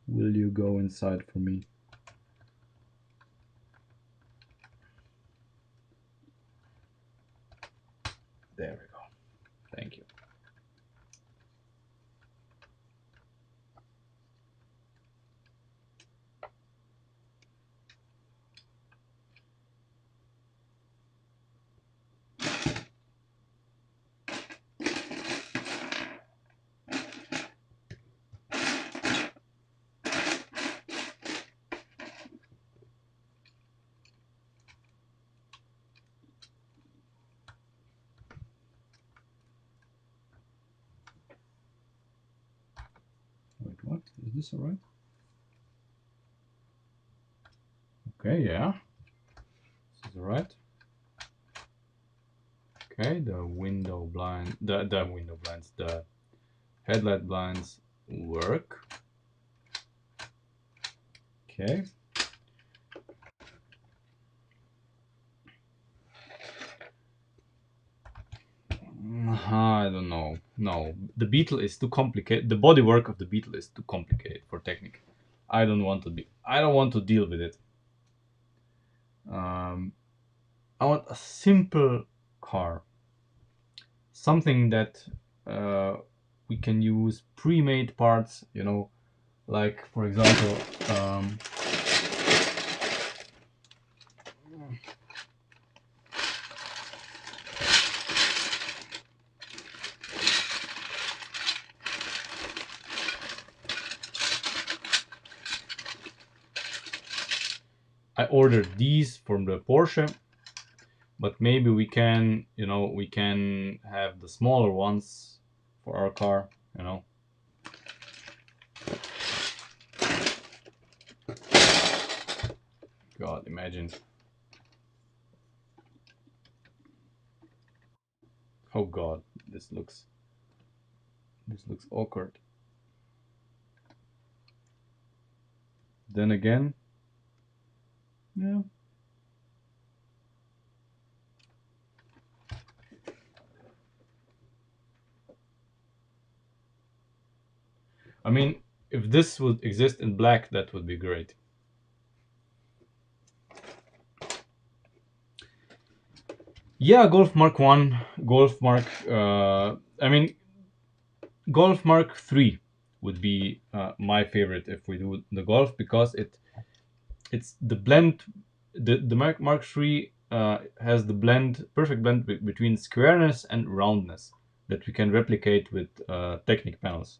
Will you go inside for me? There we go. Thank you. Wait, what? Is this alright? Okay, yeah. This is alright. Okay, the window blind, the window blinds, the headlight blinds work. Okay. I don't know. No, the Beetle is too complicated. The bodywork of the Beetle is too complicated for Technic. I don't want to be. I don't want to deal with it. I want a simple car. Something that we can use pre-made parts. You know, like for example. I ordered these from the Porsche, but maybe we can, you know, we can have the smaller ones for our car, you know. God, imagine. Oh God, this looks awkward. Then again, yeah. I mean, if this would exist in black, that would be great. Yeah, Golf Mark 1, Golf Mark, I mean, Golf Mark 3 would be my favorite if we do the Golf, because it's the blend, the Mark 3 has the perfect blend between squareness and roundness that we can replicate with Technic panels.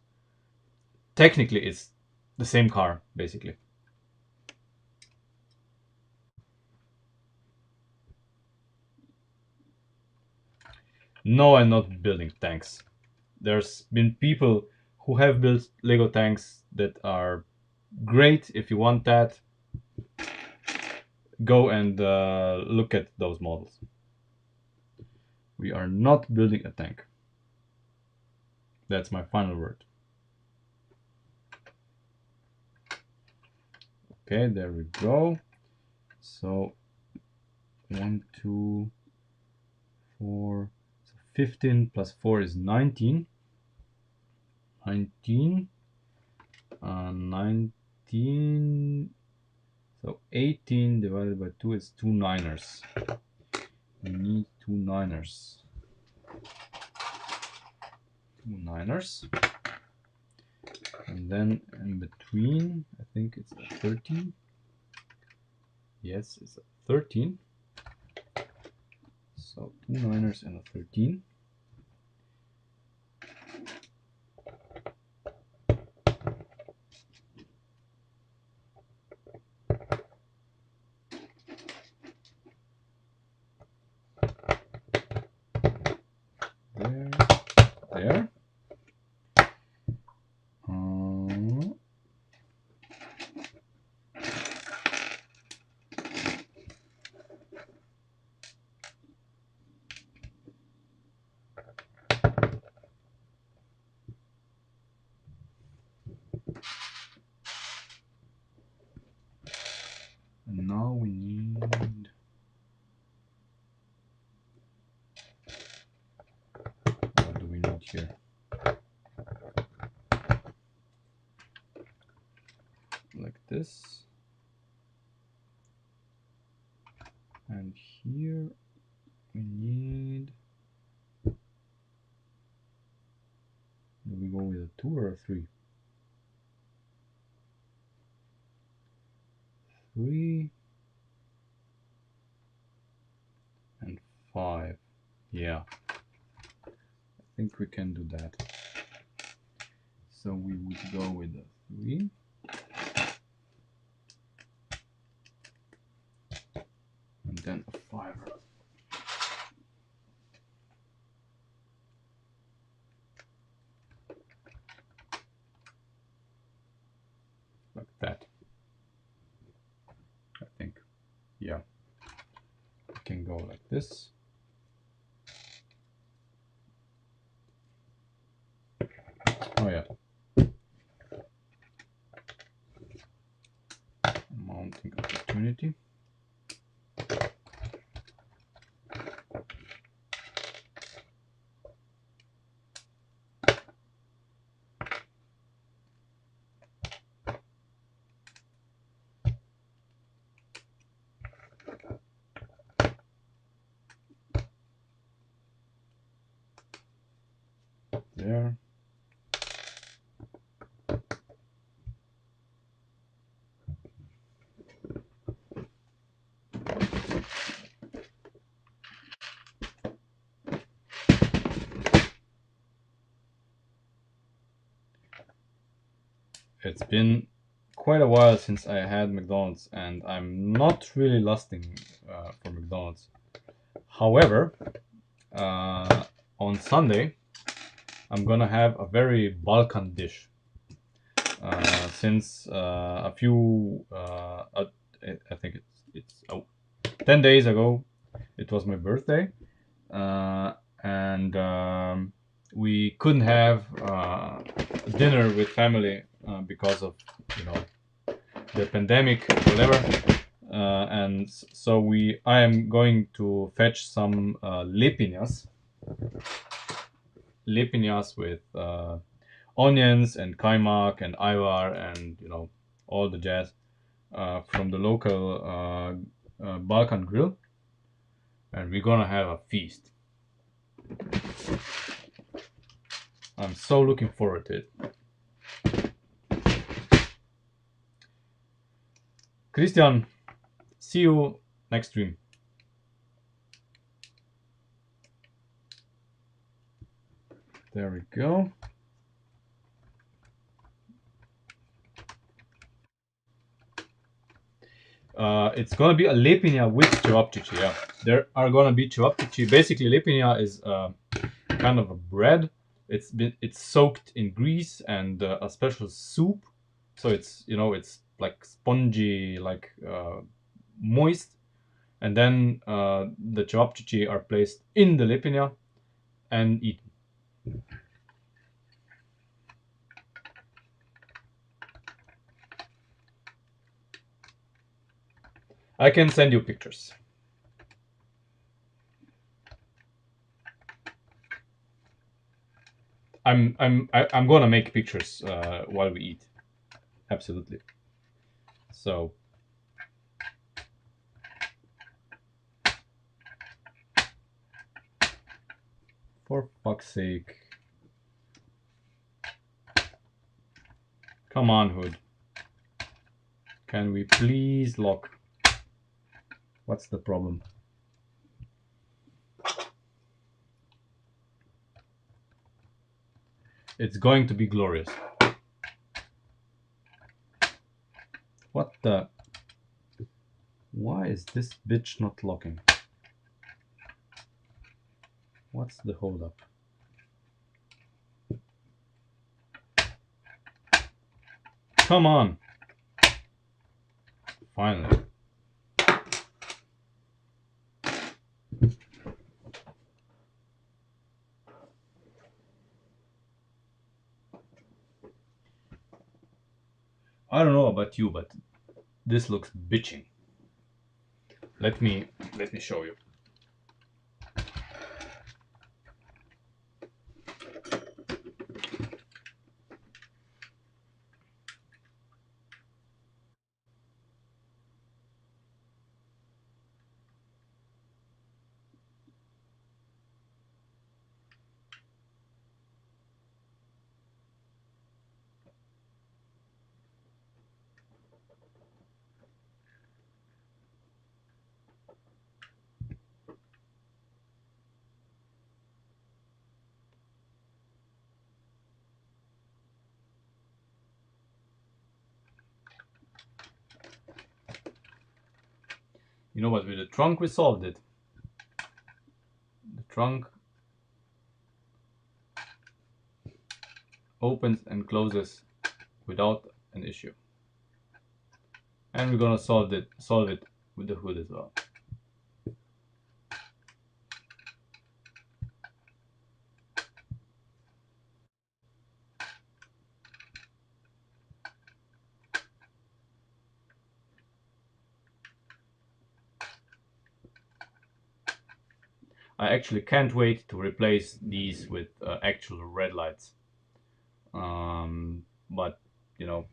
Technically, it's the same car, basically. No, I'm not building tanks. There's been people who have built Lego tanks that are great. If you want that, go and look at those models. We are not building a tank. That's my final word. Okay, there we go. So 1, 2, 4. So 15 plus 4 is 19. 19. 19. So 18 divided by 2 is 2 niners. We need 2 niners. 2 niners. And then in between, I think it's a 13. Yes, it's a 13. So 2 niners and a 13. There, there. And now we need, what do we need here? Like this. And here we need, do we go with a 2 or a 3? 3 and 5. Yeah, I think we can do that. So we would go with a 3. And then a 5. Like that. I think. Yeah. We can go like this. Oh yeah. Mounting opportunity. There. It's been quite a while since I had McDonald's, and I'm not really lusting for McDonald's. However, on Sunday, I'm gonna have a very Balkan dish. Since a few, I think it's 10 days ago. It was my birthday, and we couldn't have dinner with family because of, you know, the pandemic or whatever. And so I am going to fetch some lepinias with onions and kaimak and ivar and, you know, all the jazz from the local Balkan grill, and we're gonna have a feast. I'm so looking forward to it. Christian, see you next stream. There we go. It's gonna be a lepinia with cevapcici. Yeah, there are gonna be cevapcici. Basically, lepinia is kind of a bread. It's soaked in grease and a special soup, so it's, you know, it's like spongy, like moist, and then the cevapcici are placed in the lepinia and eaten. I can send you pictures. I'm gonna make pictures while we eat. Absolutely. So for fuck's sake. Come on, Hood. Can we please lock? What's the problem? It's going to be glorious. What the? Why is this bitch not locking? What's the holdup? Come on. Finally. I don't know about you, but this looks bitching. Let me show you. You know what? With the trunk, we solved it. The trunk opens and closes without an issue. And we're gonna solve it with the hood as well. I actually can't wait to replace these with actual red lights. But, you know,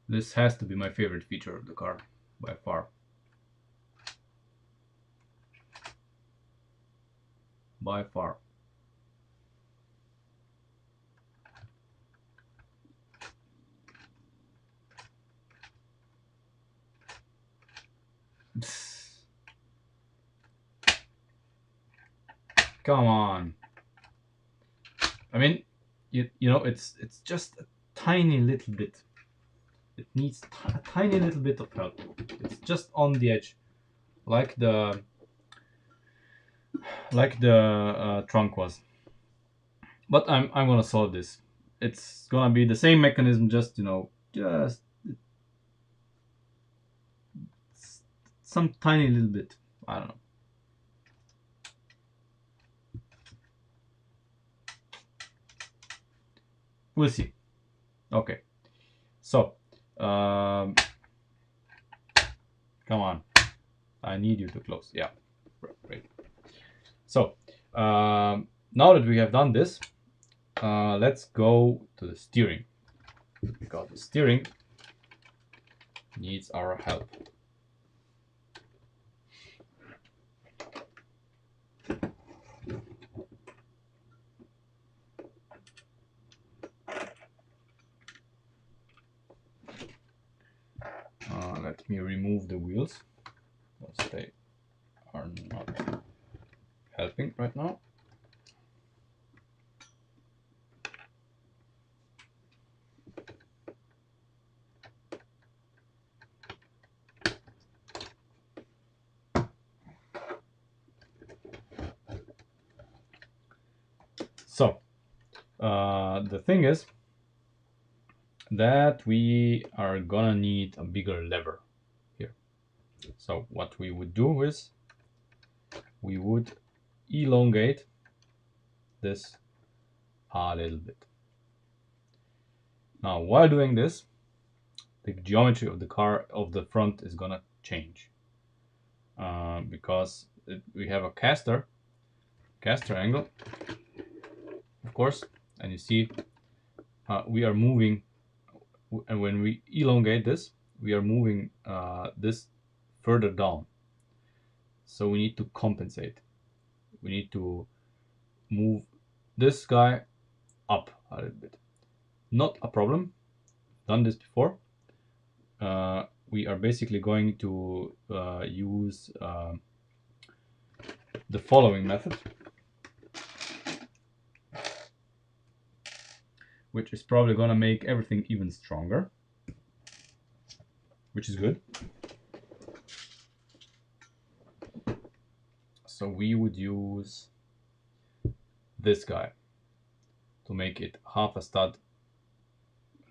this has to be my favorite feature of the car by far. By far. Come on. I mean, you know, it's just a tiny little bit. It needs a tiny little bit of help. It's just on the edge, like the trunk was. But I'm gonna solve this. It's gonna be the same mechanism, just just some tiny little bit. I don't know. We'll see. Okay. So, come on. I need you to close. Yeah. Great. So, now that we have done this, let's go to the steering, because the steering needs our help. Let me remove the wheels, because they are not helping right now. So, the thing is that we are gonna need a bigger lever here. So what we would do is we would elongate this a little bit. Now, while doing this, the geometry of the car of the front is gonna change, because we have a caster angle, of course, and you see we are moving, and when we elongate this, we are moving this further down. So we need to compensate. We need to move this guy up a little bit. Not a problem. Done this before. We are basically going to use the following method, which is probably going to make everything even stronger, which is good. So we would use this guy to make it half a stud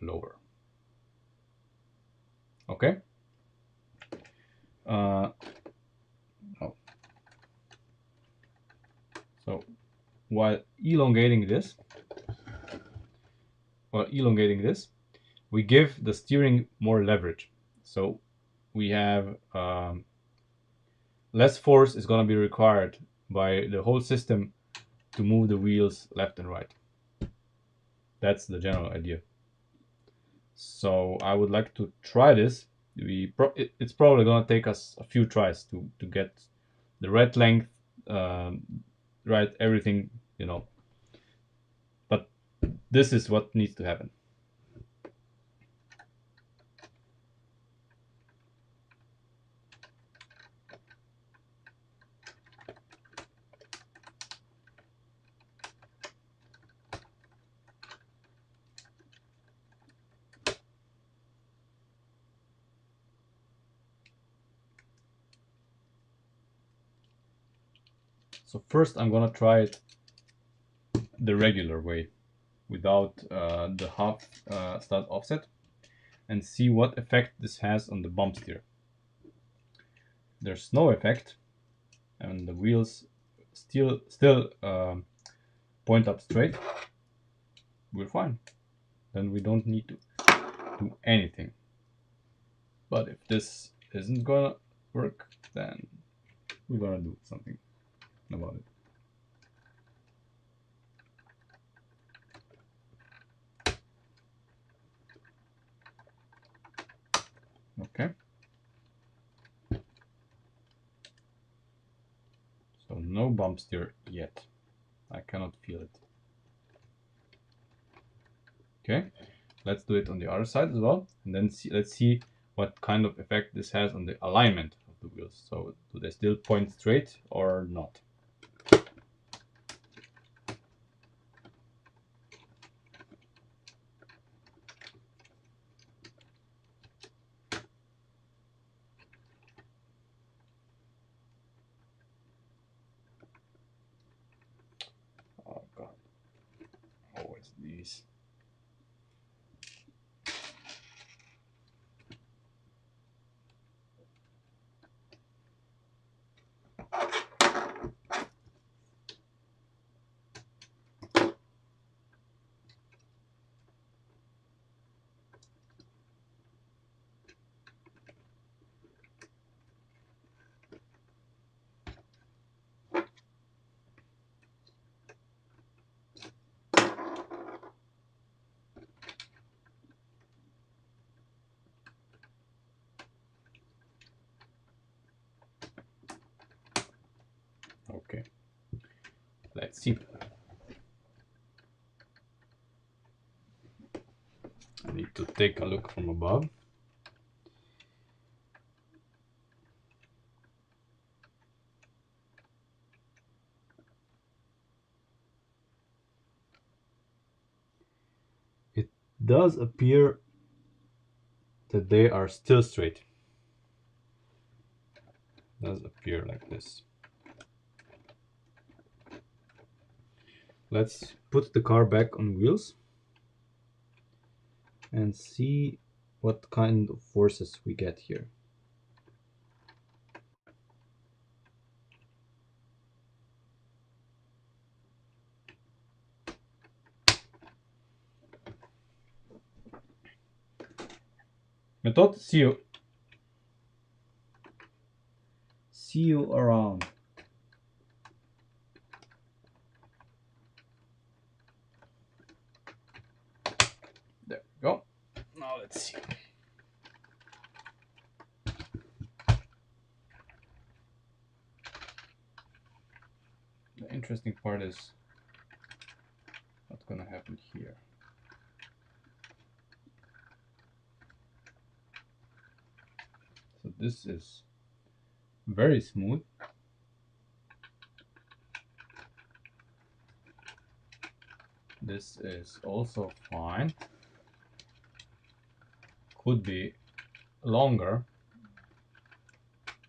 lower. Okay. Oh. So while elongating this, we give the steering more leverage. So we have less force is going to be required by the whole system to move the wheels left and right. That's the general idea. So I would like to try this. It's probably going to take us a few tries to get the right length, right everything, but this is what needs to happen. So first I'm gonna try it the regular way, without the half stud offset, and see what effect this has on the bump steer. There's no effect, and the wheels still point up straight. We're fine. Then we don't need to do anything. But if this isn't gonna work, then we're gonna do something about it. Okay. So no bump steer yet. I cannot feel it. Okay, let's do it on the other side as well, and then let's see what kind of effect this has on the alignment of the wheels. So do they still point straight or not? these. Okay, let's see. I need to take a look from above. It does appear that they are still straight. It does appear like this. Let's put the car back on wheels and see what kind of forces we get here. Method, see you around. There we go. Now let's see. The interesting part is what's gonna happen here. So this is very smooth. This is also fine. Could be longer.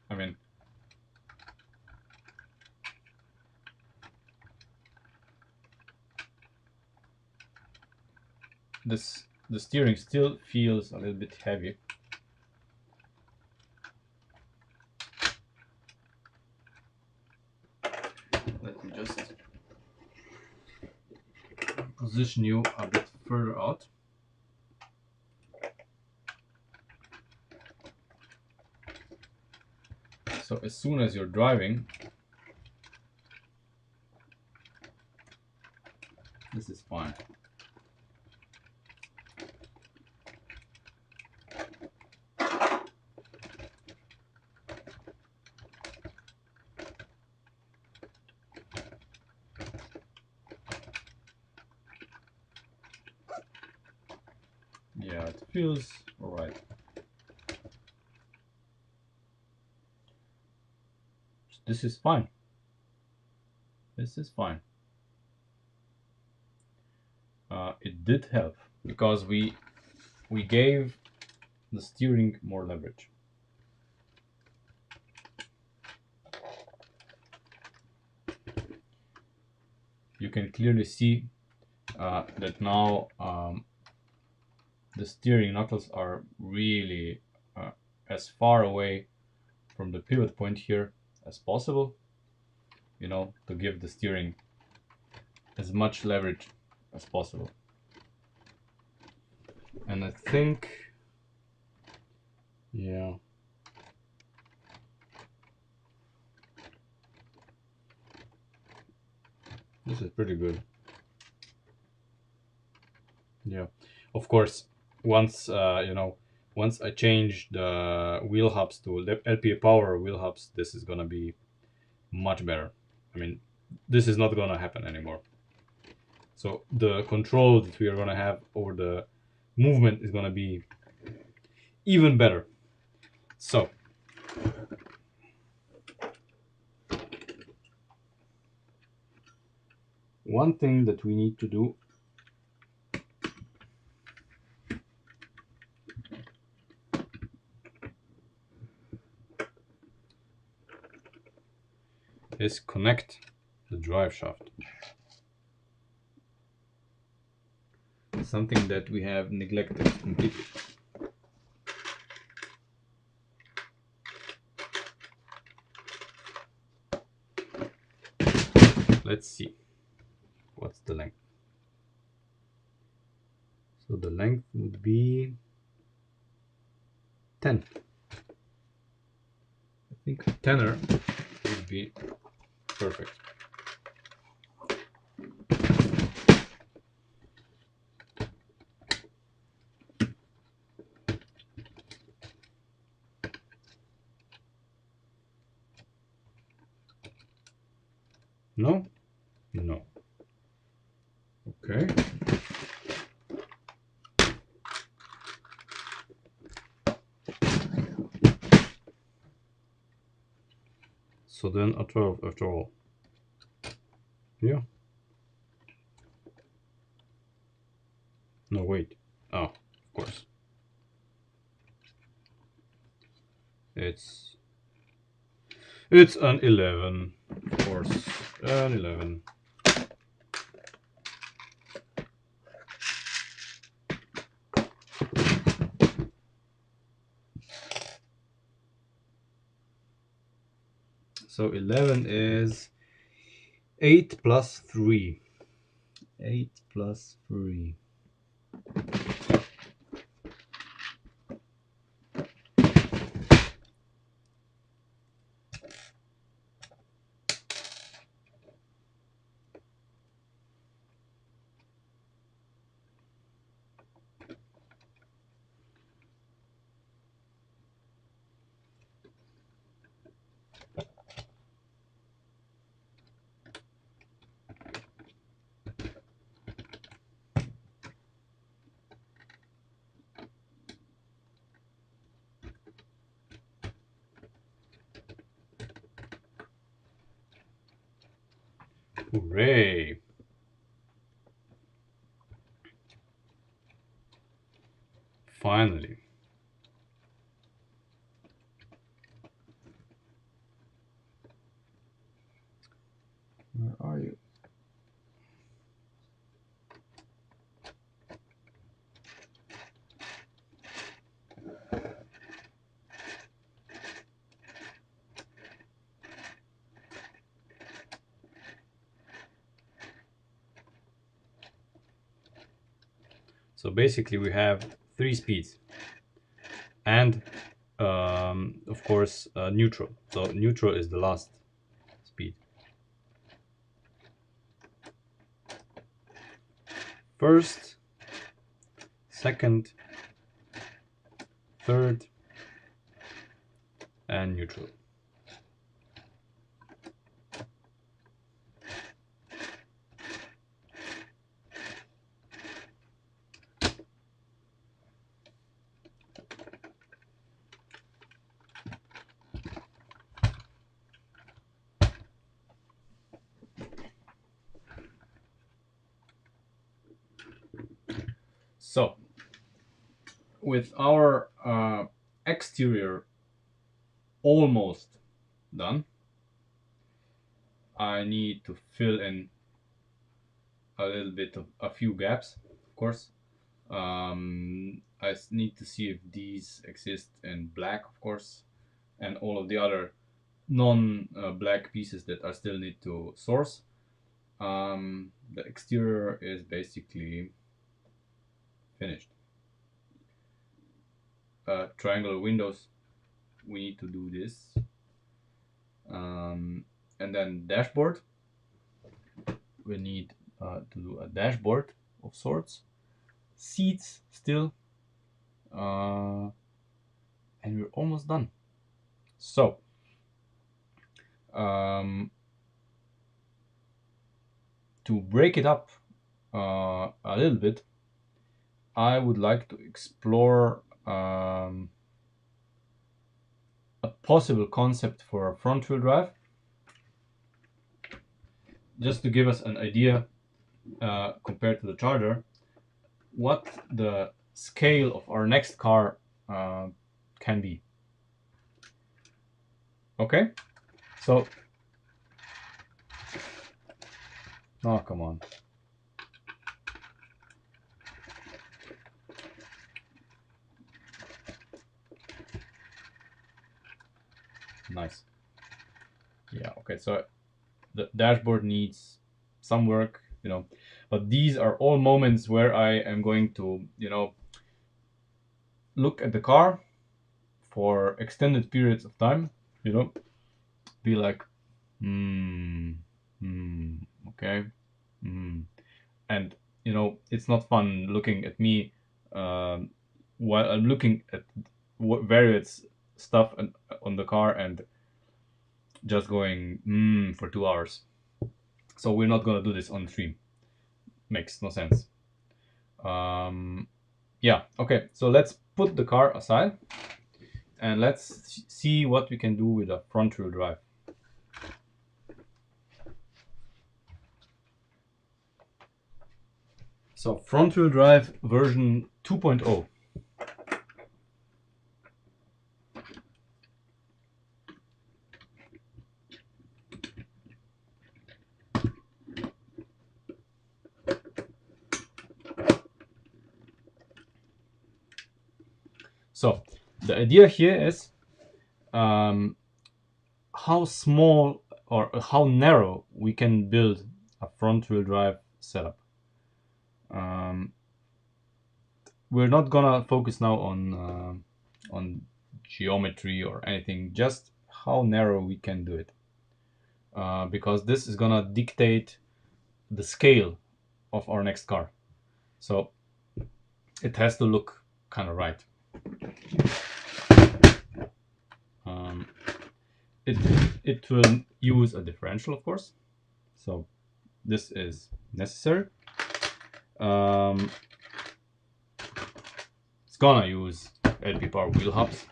I mean, the steering still feels a little bit heavy. Let me just position you a bit further out. So as soon as you're driving, this is fine. Yeah, it feels alright. This is fine. This is fine. It did help because we gave the steering more leverage. You can clearly see that now the steering knuckles are really as far away from the pivot point here as possible, you know, to give the steering as much leverage as possible. And I think, yeah, this is pretty good. Yeah, of course, once you know, once I change the wheel hubs to LPA power wheel hubs, this is gonna be much better. I mean, this is not gonna happen anymore. So the control that we are gonna have over the movement is gonna be even better. So one thing that we need to do is connect the drive shaft. something that we have neglected completely. Let's see. What's the length? So the length would be 10. I think a tenner would be perfect. No? No. Okay. So then a 12 after all. Yeah. No, wait. Oh, of course. It's an 11. Of course. An 11. So 11 is 8 plus 3. 8 plus 3. Hooray! Finally. Where are you? So basically we have 3 speeds and of course neutral. So neutral is the last speed. First, second, third, and neutral. So, with our exterior almost done, I need to fill in a little bit of a few gaps, of course. I need to see if these exist in black, of course, and all of the other non-black pieces that I still need to source. The exterior is basically finished. Triangular windows, we need to do this. And then dashboard, we need to do a dashboard of sorts. Seats still, and we're almost done. So, to break it up a little bit, I would like to explore a possible concept for front wheel drive, just to give us an idea compared to the Charger, what the scale of our next car can be. Okay, so, oh, come on. Nice. Yeah, okay, so the dashboard needs some work, you know, but these are all moments where I am going to, you know, look at the car for extended periods of time, you know, be like, okay, and you know, it's not fun looking at me while I'm looking at various stuff on the car and just going for 2 hours. So we're not gonna do this on stream. Makes no sense. Yeah, okay, so let's put the car aside and let's see what we can do with a front wheel drive. So front wheel drive version 2.0. So the idea here is how small or how narrow we can build a front wheel drive setup. We're not gonna focus now on geometry or anything, just how narrow we can do it, because this is gonna dictate the scale of our next car. So it has to look kind of right. It will use a differential, of course. So this is necessary. It's gonna use LP power wheel hubs.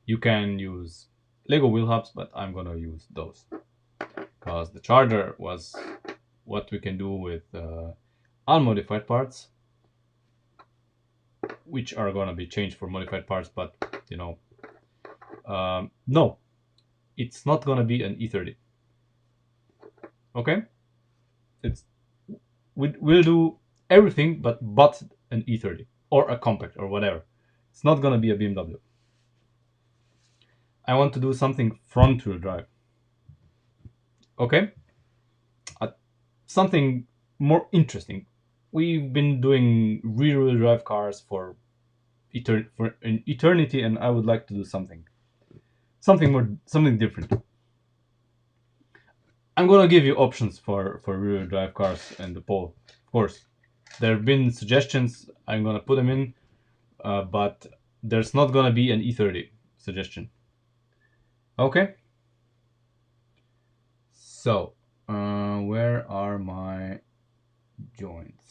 You can use Lego wheel hubs, but I'm gonna use those because the charger was what we can do with unmodified parts, which are gonna be changed for modified parts. But you know, no, it's not gonna be an E30. Okay, we'll do everything but an E30 or a compact or whatever. It's not gonna be a BMW. I want to do something front wheel drive. Okay, something more interesting. We've been doing rear wheel drive cars for an eternity, and I would like to do something different. I'm gonna give you options for rear wheel drive cars in the poll. Of course, there have been suggestions. I'm gonna put them in, but there's not gonna be an E30 suggestion. Okay. So, where are my joints?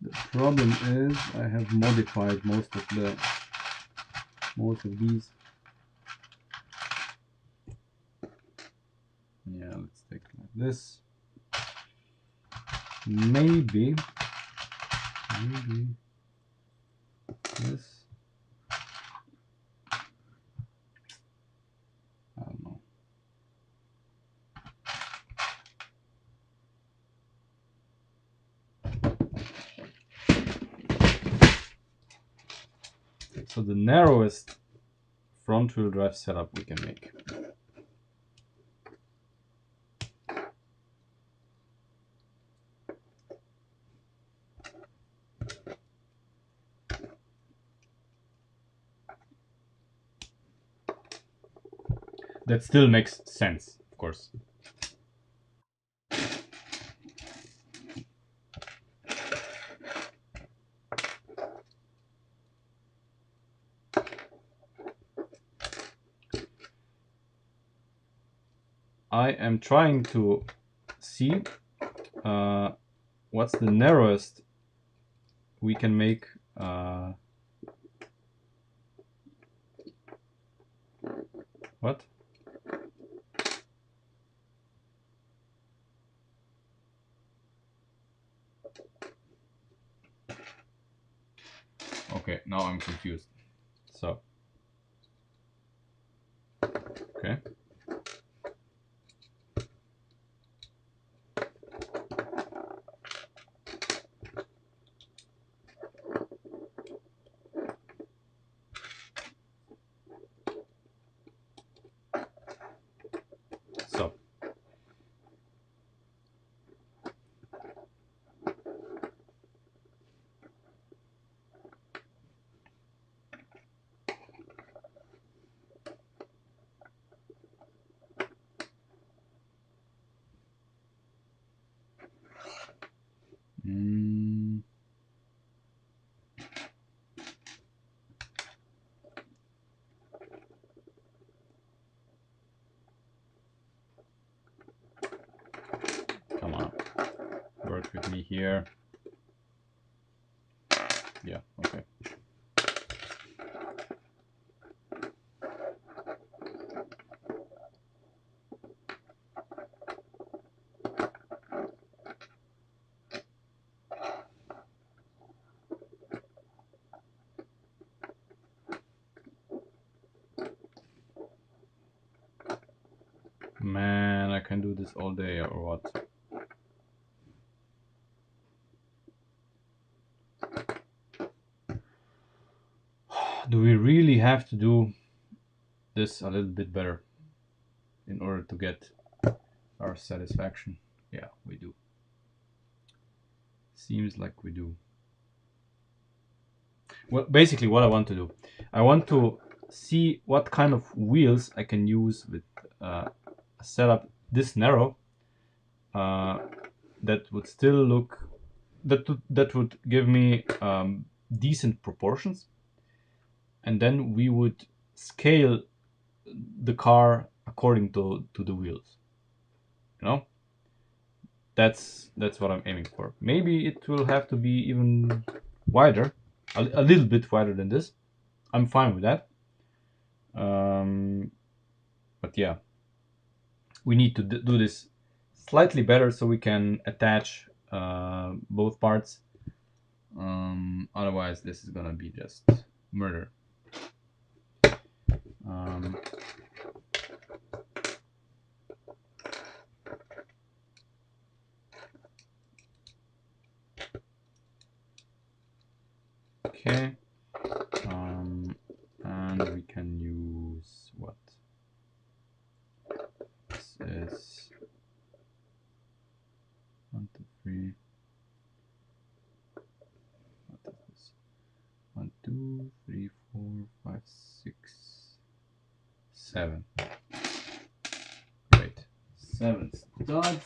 The problem is I have modified most of these. Yeah, let's take like this. Maybe this. I don't know. So the narrowest front wheel drive setup we can make. That still makes sense, of course. I am trying to see what's the narrowest we can make what? Okay, now I'm confused. So, okay. So, mm, come on, work with me here. Yeah, okay. Man, I can do this all day or what? Do we really have to do this a little bit better in order to get our satisfaction? Yeah, we do. Seems like we do. Well, basically what I want to do, I want to see what kind of wheels I can use with a setup this narrow that would still look, that would give me decent proportions, and then we would scale the car according to the wheels. You know, that's what I'm aiming for. Maybe it will have to be even wider, a little bit wider than this. I'm fine with that. But yeah, we need to do this slightly better so we can attach both parts. Otherwise, this is gonna be just murder. Um, okay, and we can use what? This is 1, 2, 3. What is this? 1, 2, 3, 4, 5, 6, 7. Great. 7 studs.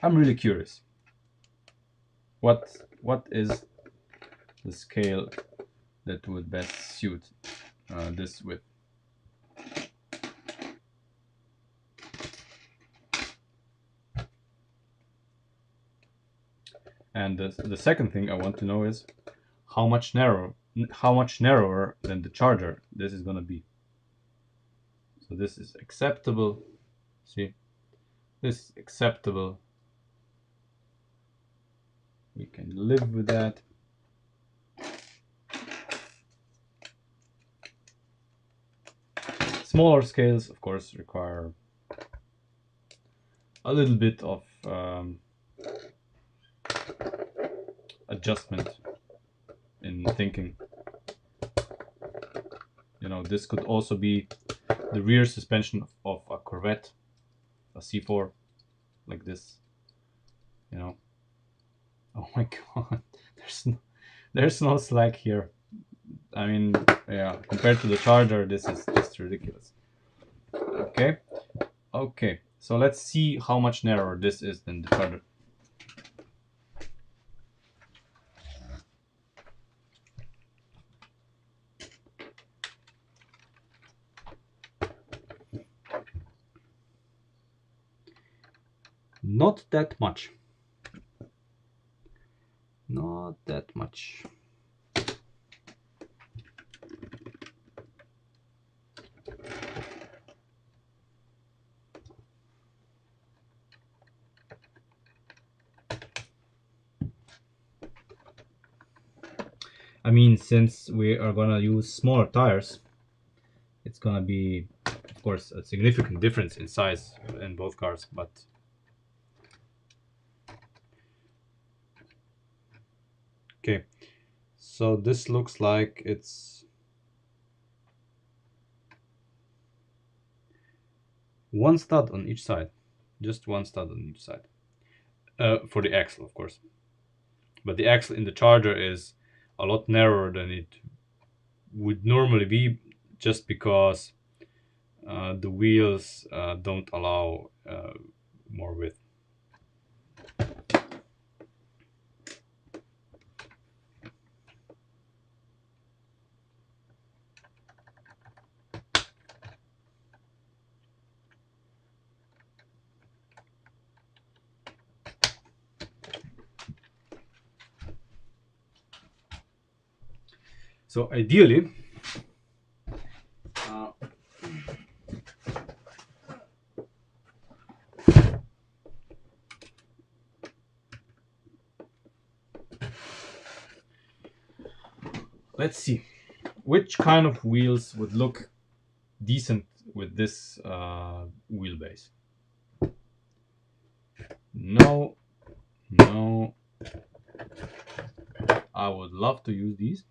I'm really curious. What is the scale that would best suit this width? And the second thing I want to know is how much narrower than the charger this is gonna be. So this is acceptable. See, this is acceptable. We can live with that. Smaller scales, of course, require a little bit of adjustment in thinking. You know, this could also be the rear suspension of a Corvette, a C4, like this. You know, oh my god, there's no slack here. I mean, yeah, compared to the Charger, this is just ridiculous. Okay, okay, so let's see how much narrower this is than the Charger. Not that much. Not that much. I mean, since we are gonna use smaller tires, it's gonna be, of course, a significant difference in size in both cars, but okay. So this looks like it's one stud on each side, just one stud on each side, for the axle, of course. But the axle in the Charger is a lot narrower than it would normally be, just because the wheels don't allow more width. So ideally, let's see which kind of wheels would look decent with this wheelbase. No, no. I would love to use these.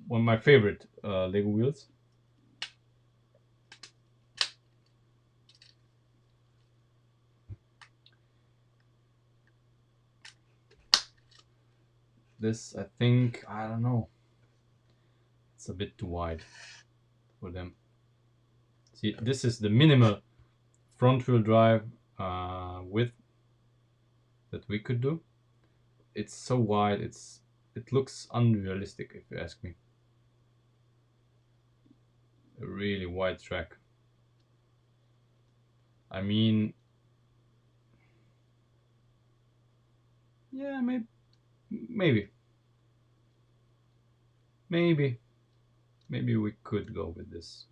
One of my favorite Lego wheels. This, I think, I don't know. It's a bit too wide for them. See, this is the minimal front wheel drive width that we could do. It's so wide, it looks unrealistic if you ask me. A really wide track. I mean, yeah, maybe we could go with this.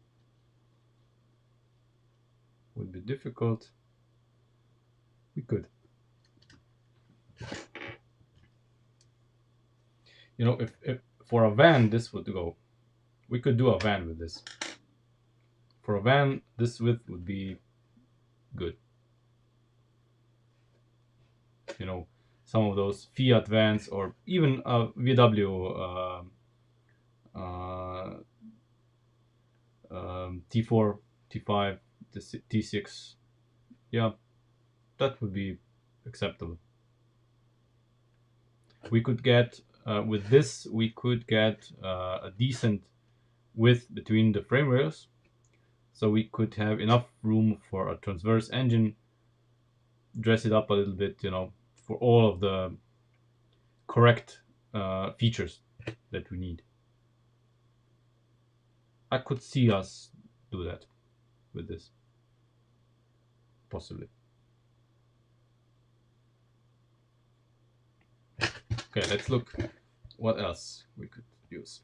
Would be difficult. We could. You know, if for a van this would go, we could do a van with this. For a van, this width would be good. You know, some of those Fiat vans, or even a VW T4, T5, T6. Yeah, that would be acceptable. We could get, with this, we could get a decent width between the frame rails. So we could have enough room for a transverse engine, dress it up a little bit, you know, for all of the correct features that we need. I could see us do that with this, possibly. Okay, let's look what else we could use.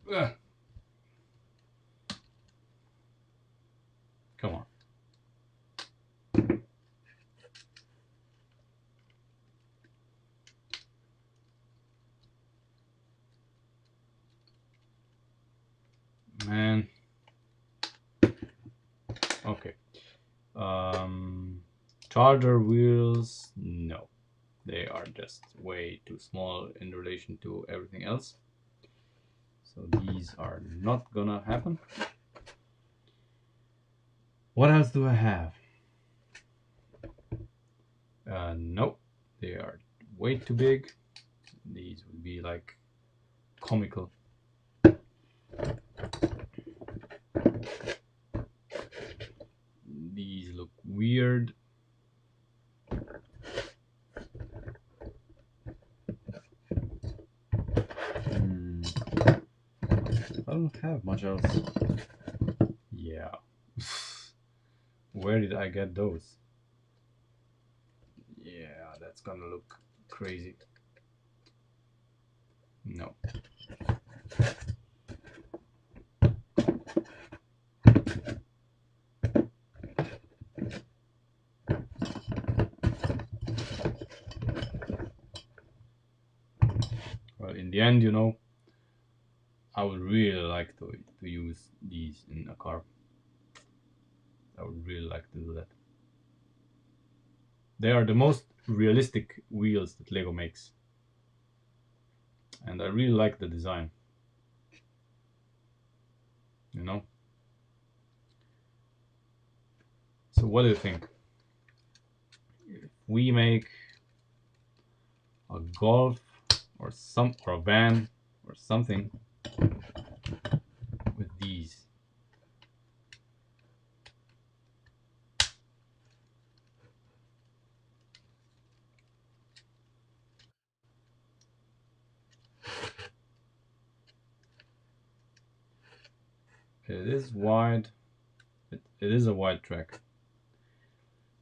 Ugh. Come on. Man. Okay. Charger wheels, no. They are just way too small in relation to everything else. So these are not gonna happen. What else do I have? Nope. They are way too big. These would be like comical. These look weird. I don't have much else. Yeah. Where did I get those? Yeah, that's gonna look crazy. No. But in the end, you know, I would really like to use these in a car. I would really like to do that. They are the most realistic wheels that Lego makes. And I really like the design. You know? So what do you think? If we make a Golf or a van or something with these. It is wide. It is a wide track.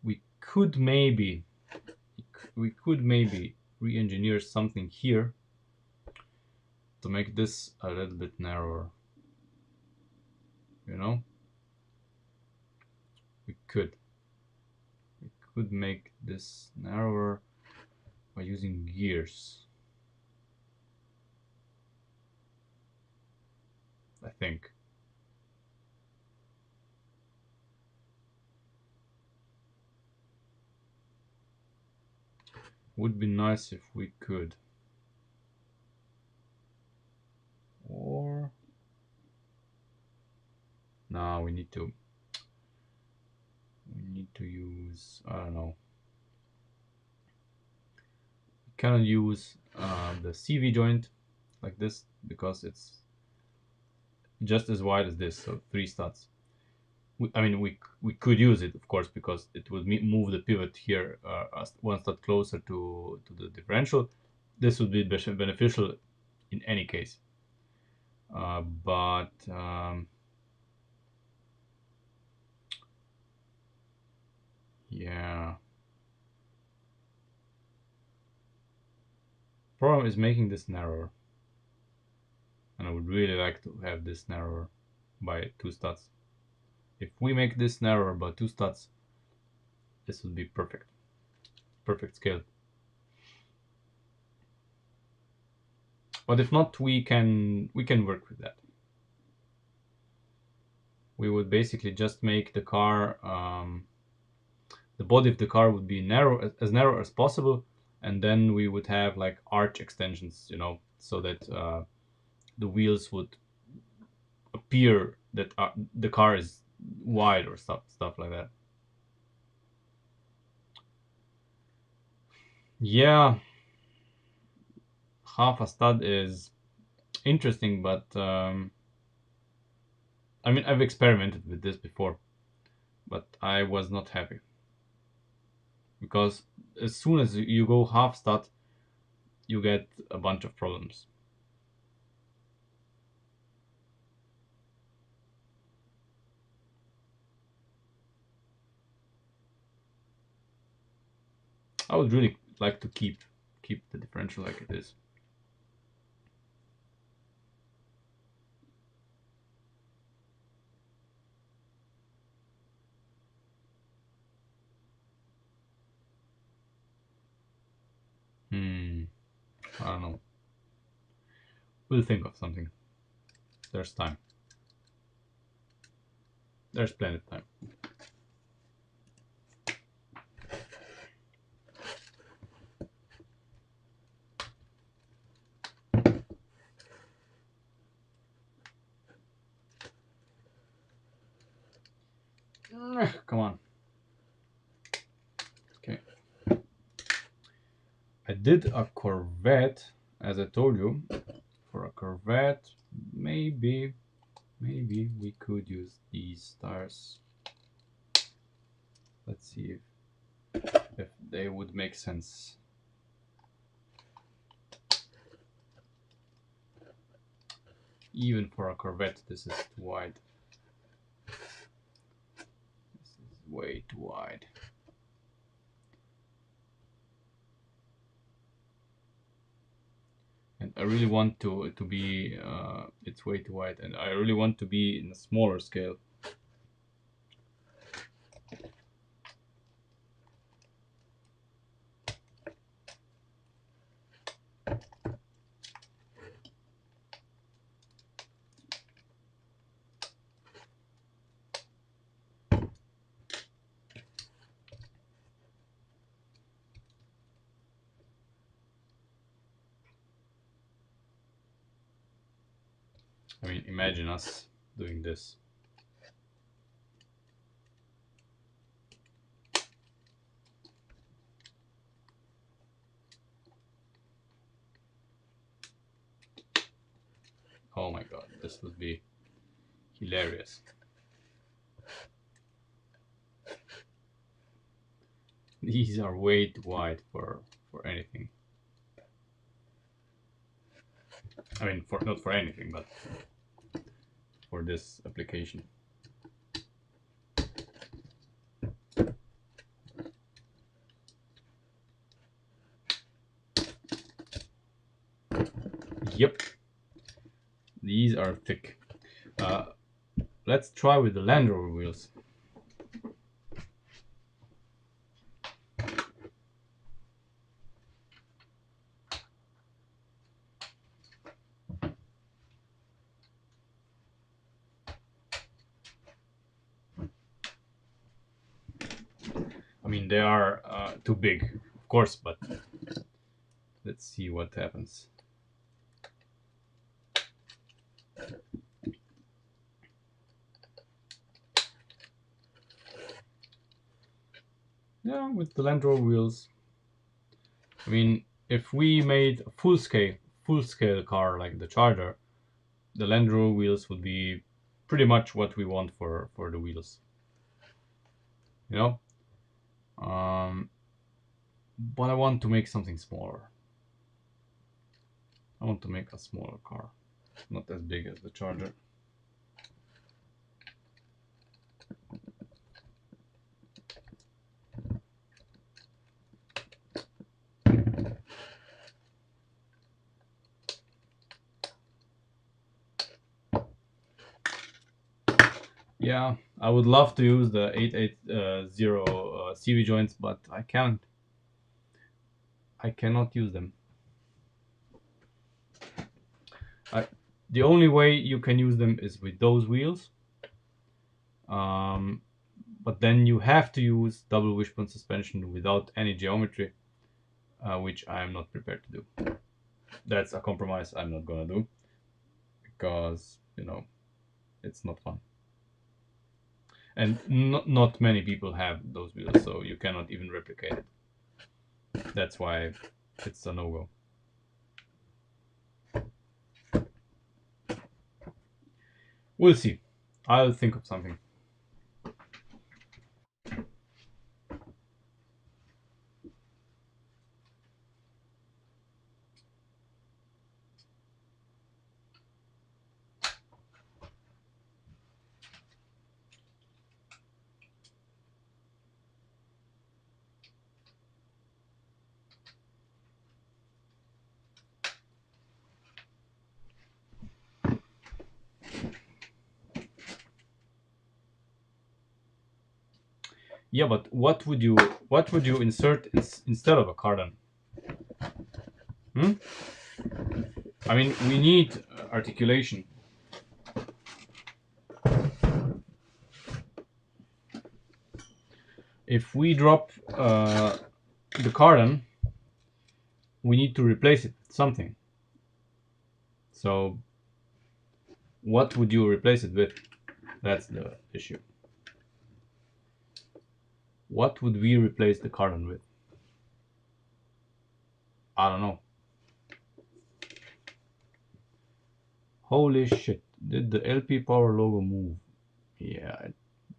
We could maybe re-engineer something here to make this a little bit narrower. You know? We could make this narrower by using gears. I think. Would be nice if we could. Or no, we need to use, I don't know. We cannot use the CV joint like this because it's just as wide as this, so 3 studs. I mean, we could use it, of course, because it would move the pivot here 1 stud closer to the differential. This would be beneficial in any case. But yeah, problem is making this narrower, and I would really like to have this narrower by 2 studs. If we make this narrower by 2 studs, this would be perfect scale. But if not, we can work with that. We would basically just make the car, the body of the car would be as narrow as possible, and then we would have like arch extensions, you know, so that the wheels would appear that the car is wide or stuff like that. Yeah, half a stud is interesting, but I mean, I've experimented with this before, but I was not happy because as soon as you go half stud, you get a bunch of problems. I would really like to keep the differential like it is. I don't know. We'll think of something. There's time. There's plenty of time. Come on. Okay. I did a Corvette, as I told you. For a Corvette, maybe we could use these tires. Let's see if they would make sense. Even for a Corvette, this is too wide. This is way too wide. And I really want to be, it's way too wide, and I really want to be in a smaller scale. I mean, imagine us doing this. Oh my god, this would be hilarious. These are way too wide for anything. I mean, for not for anything, but for this application. Yep, these are thick. Let's try with the Land Rover wheels. I mean, they are too big, of course, but let's see what happens. Yeah, with the Land Rover wheels. I mean, if we made a full scale car like the Charger, the Land Rover wheels would be pretty much what we want for the wheels. You know? But I want to make something smaller. I want to make a smaller car, not as big as the Charger. Yeah, I would love to use the 880 CV joints, but I can't. I cannot use them. The only way you can use them is with those wheels. But then you have to use double wishbone suspension without any geometry, which I am not prepared to do. That's a compromise I'm not gonna do, because, you know, it's not fun. And not many people have those wheels, so you cannot even replicate it. That's why it's a no-go. We'll see. I'll think of something. Yeah, but what would you insert instead of a cardan? I mean, we need articulation. If we drop the cardan, we need to replace it with something. So, what would you replace it with? That's the issue. What would we replace the cardan with? I don't know. Holy shit. Did the LP Power logo move? Yeah,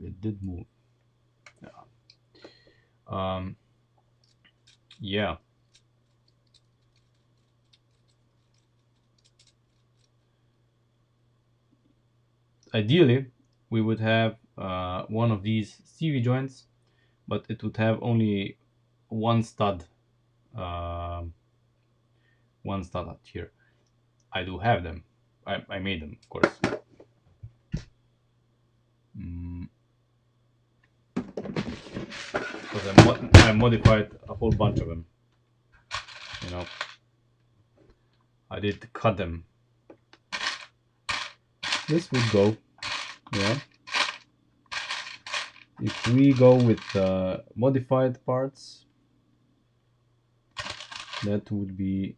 it did move. Yeah. Ideally, we would have one of these CV joints, but it would have only one stud. One stud out here. I do have them. I made them, of course. Because I modified a whole bunch of them. You know, I did cut them. This would go. Yeah. If we go with modified parts, that would be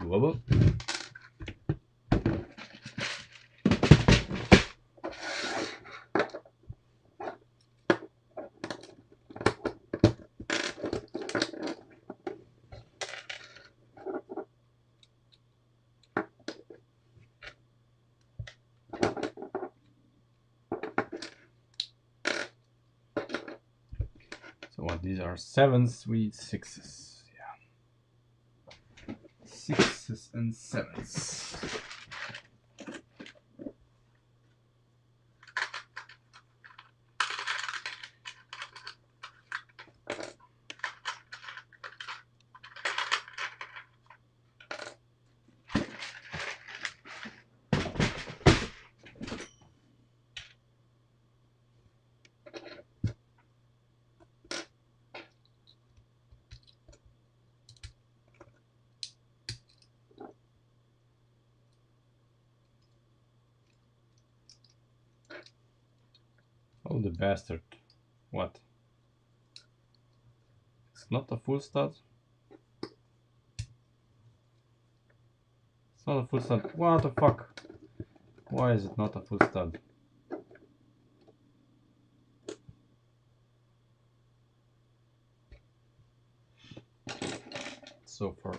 doable. these are 7s, we 6s. Yeah. 6s and 7s. Oh, the bastard. What? It's not a full stud? It's not a full stud. What the fuck? Why is it not a full stud? So for...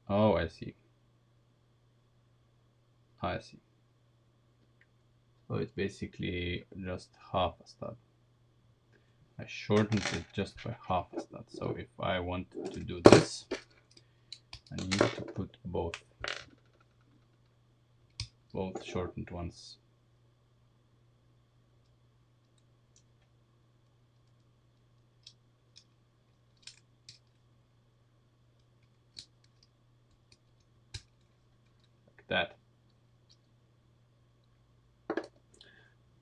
Oh, I see. I see. So it's basically just half a stud. I shortened it just by half a stud. So if I want to do this, I need to put both shortened ones. Like that.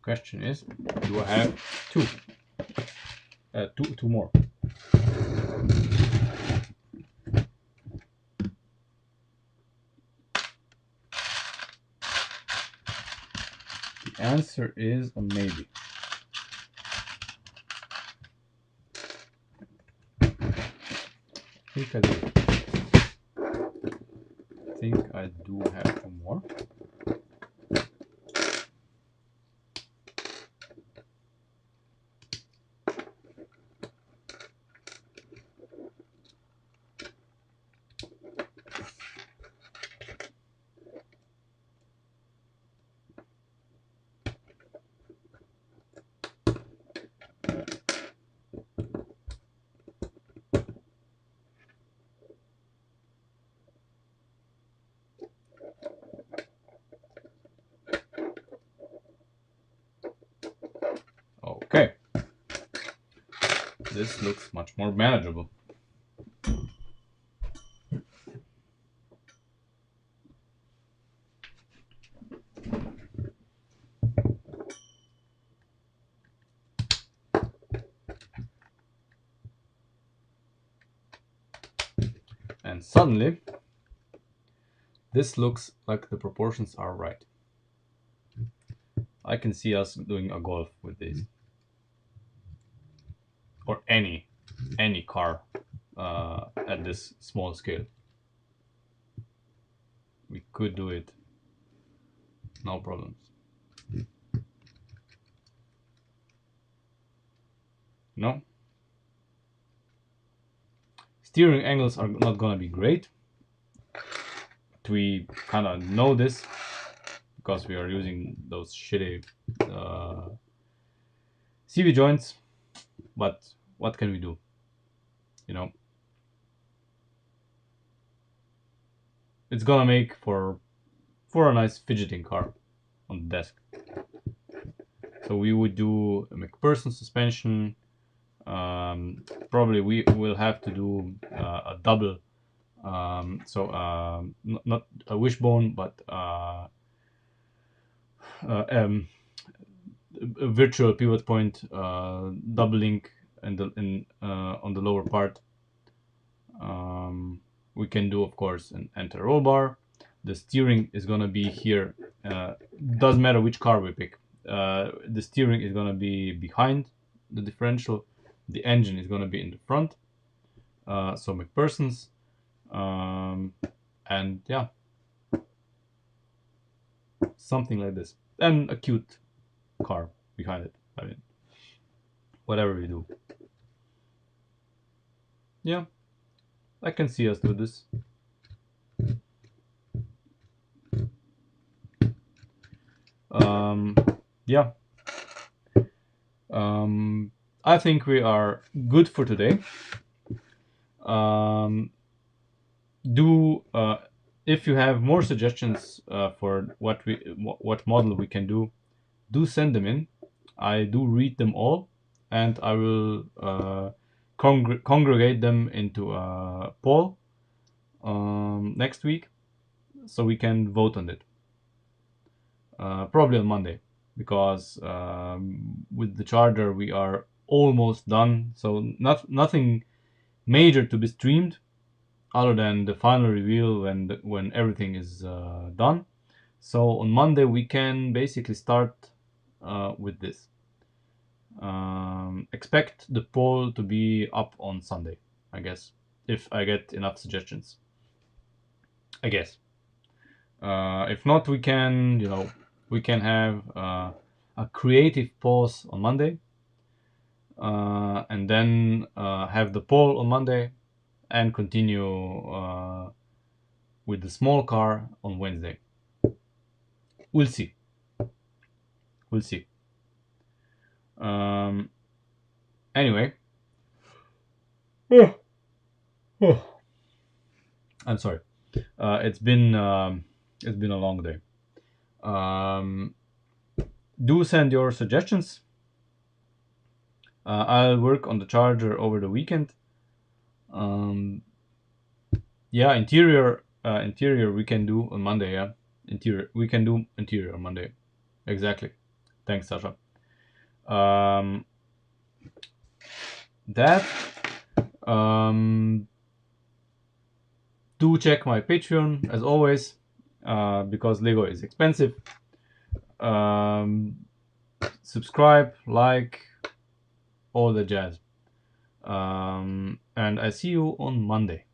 Question is, do I have two? Two more. The answer is a maybe. I think I do. I think I do have two more. Okay. This looks much more manageable. And suddenly, this looks like the proportions are right. I can see us doing a golf with this. Or any car at this small scale. We could do it. No problems. No? Steering angles are not gonna be great. But we kind of know this because we are using those shitty CV joints. But what can we do? You know? It's gonna make for a nice fidgeting car on the desk. So we would do a McPherson suspension. Probably we will have to do a double. Not a wishbone, but a virtual pivot point doubling on the lower part. We can do, of course, an anti-roll bar. The steering is gonna be here. Doesn't matter which car we pick. The steering is gonna be behind the differential. The engine is gonna be in the front. So McPherson's, and yeah, something like this, and a cute car behind it. I mean, whatever we do. Yeah, I can see us do this. Yeah. I think we are good for today. Do If you have more suggestions for what model we can do send them in. I do read them all, and I will congregate them into a poll next week, so we can vote on it. Probably on Monday, because with the charger we are almost done. So nothing major to be streamed, other than the final reveal when everything is done. So on Monday we can basically start with this. Expect the poll to be up on Sunday, I guess, if I get enough suggestions. I guess. If not, we can have a creative pause on Monday, and then have the poll on Monday, and continue with the small car on Wednesday. We'll see. We'll see. Anyway, I'm sorry. It's been a long day. Do send your suggestions. I'll work on the charger over the weekend. Yeah, interior we can do on Monday. Yeah, interior we can do interior on Monday. Exactly. Thanks, Sasha. That do check my Patreon as always, because Lego is expensive. Subscribe, like, all the jazz. And I see you on Monday.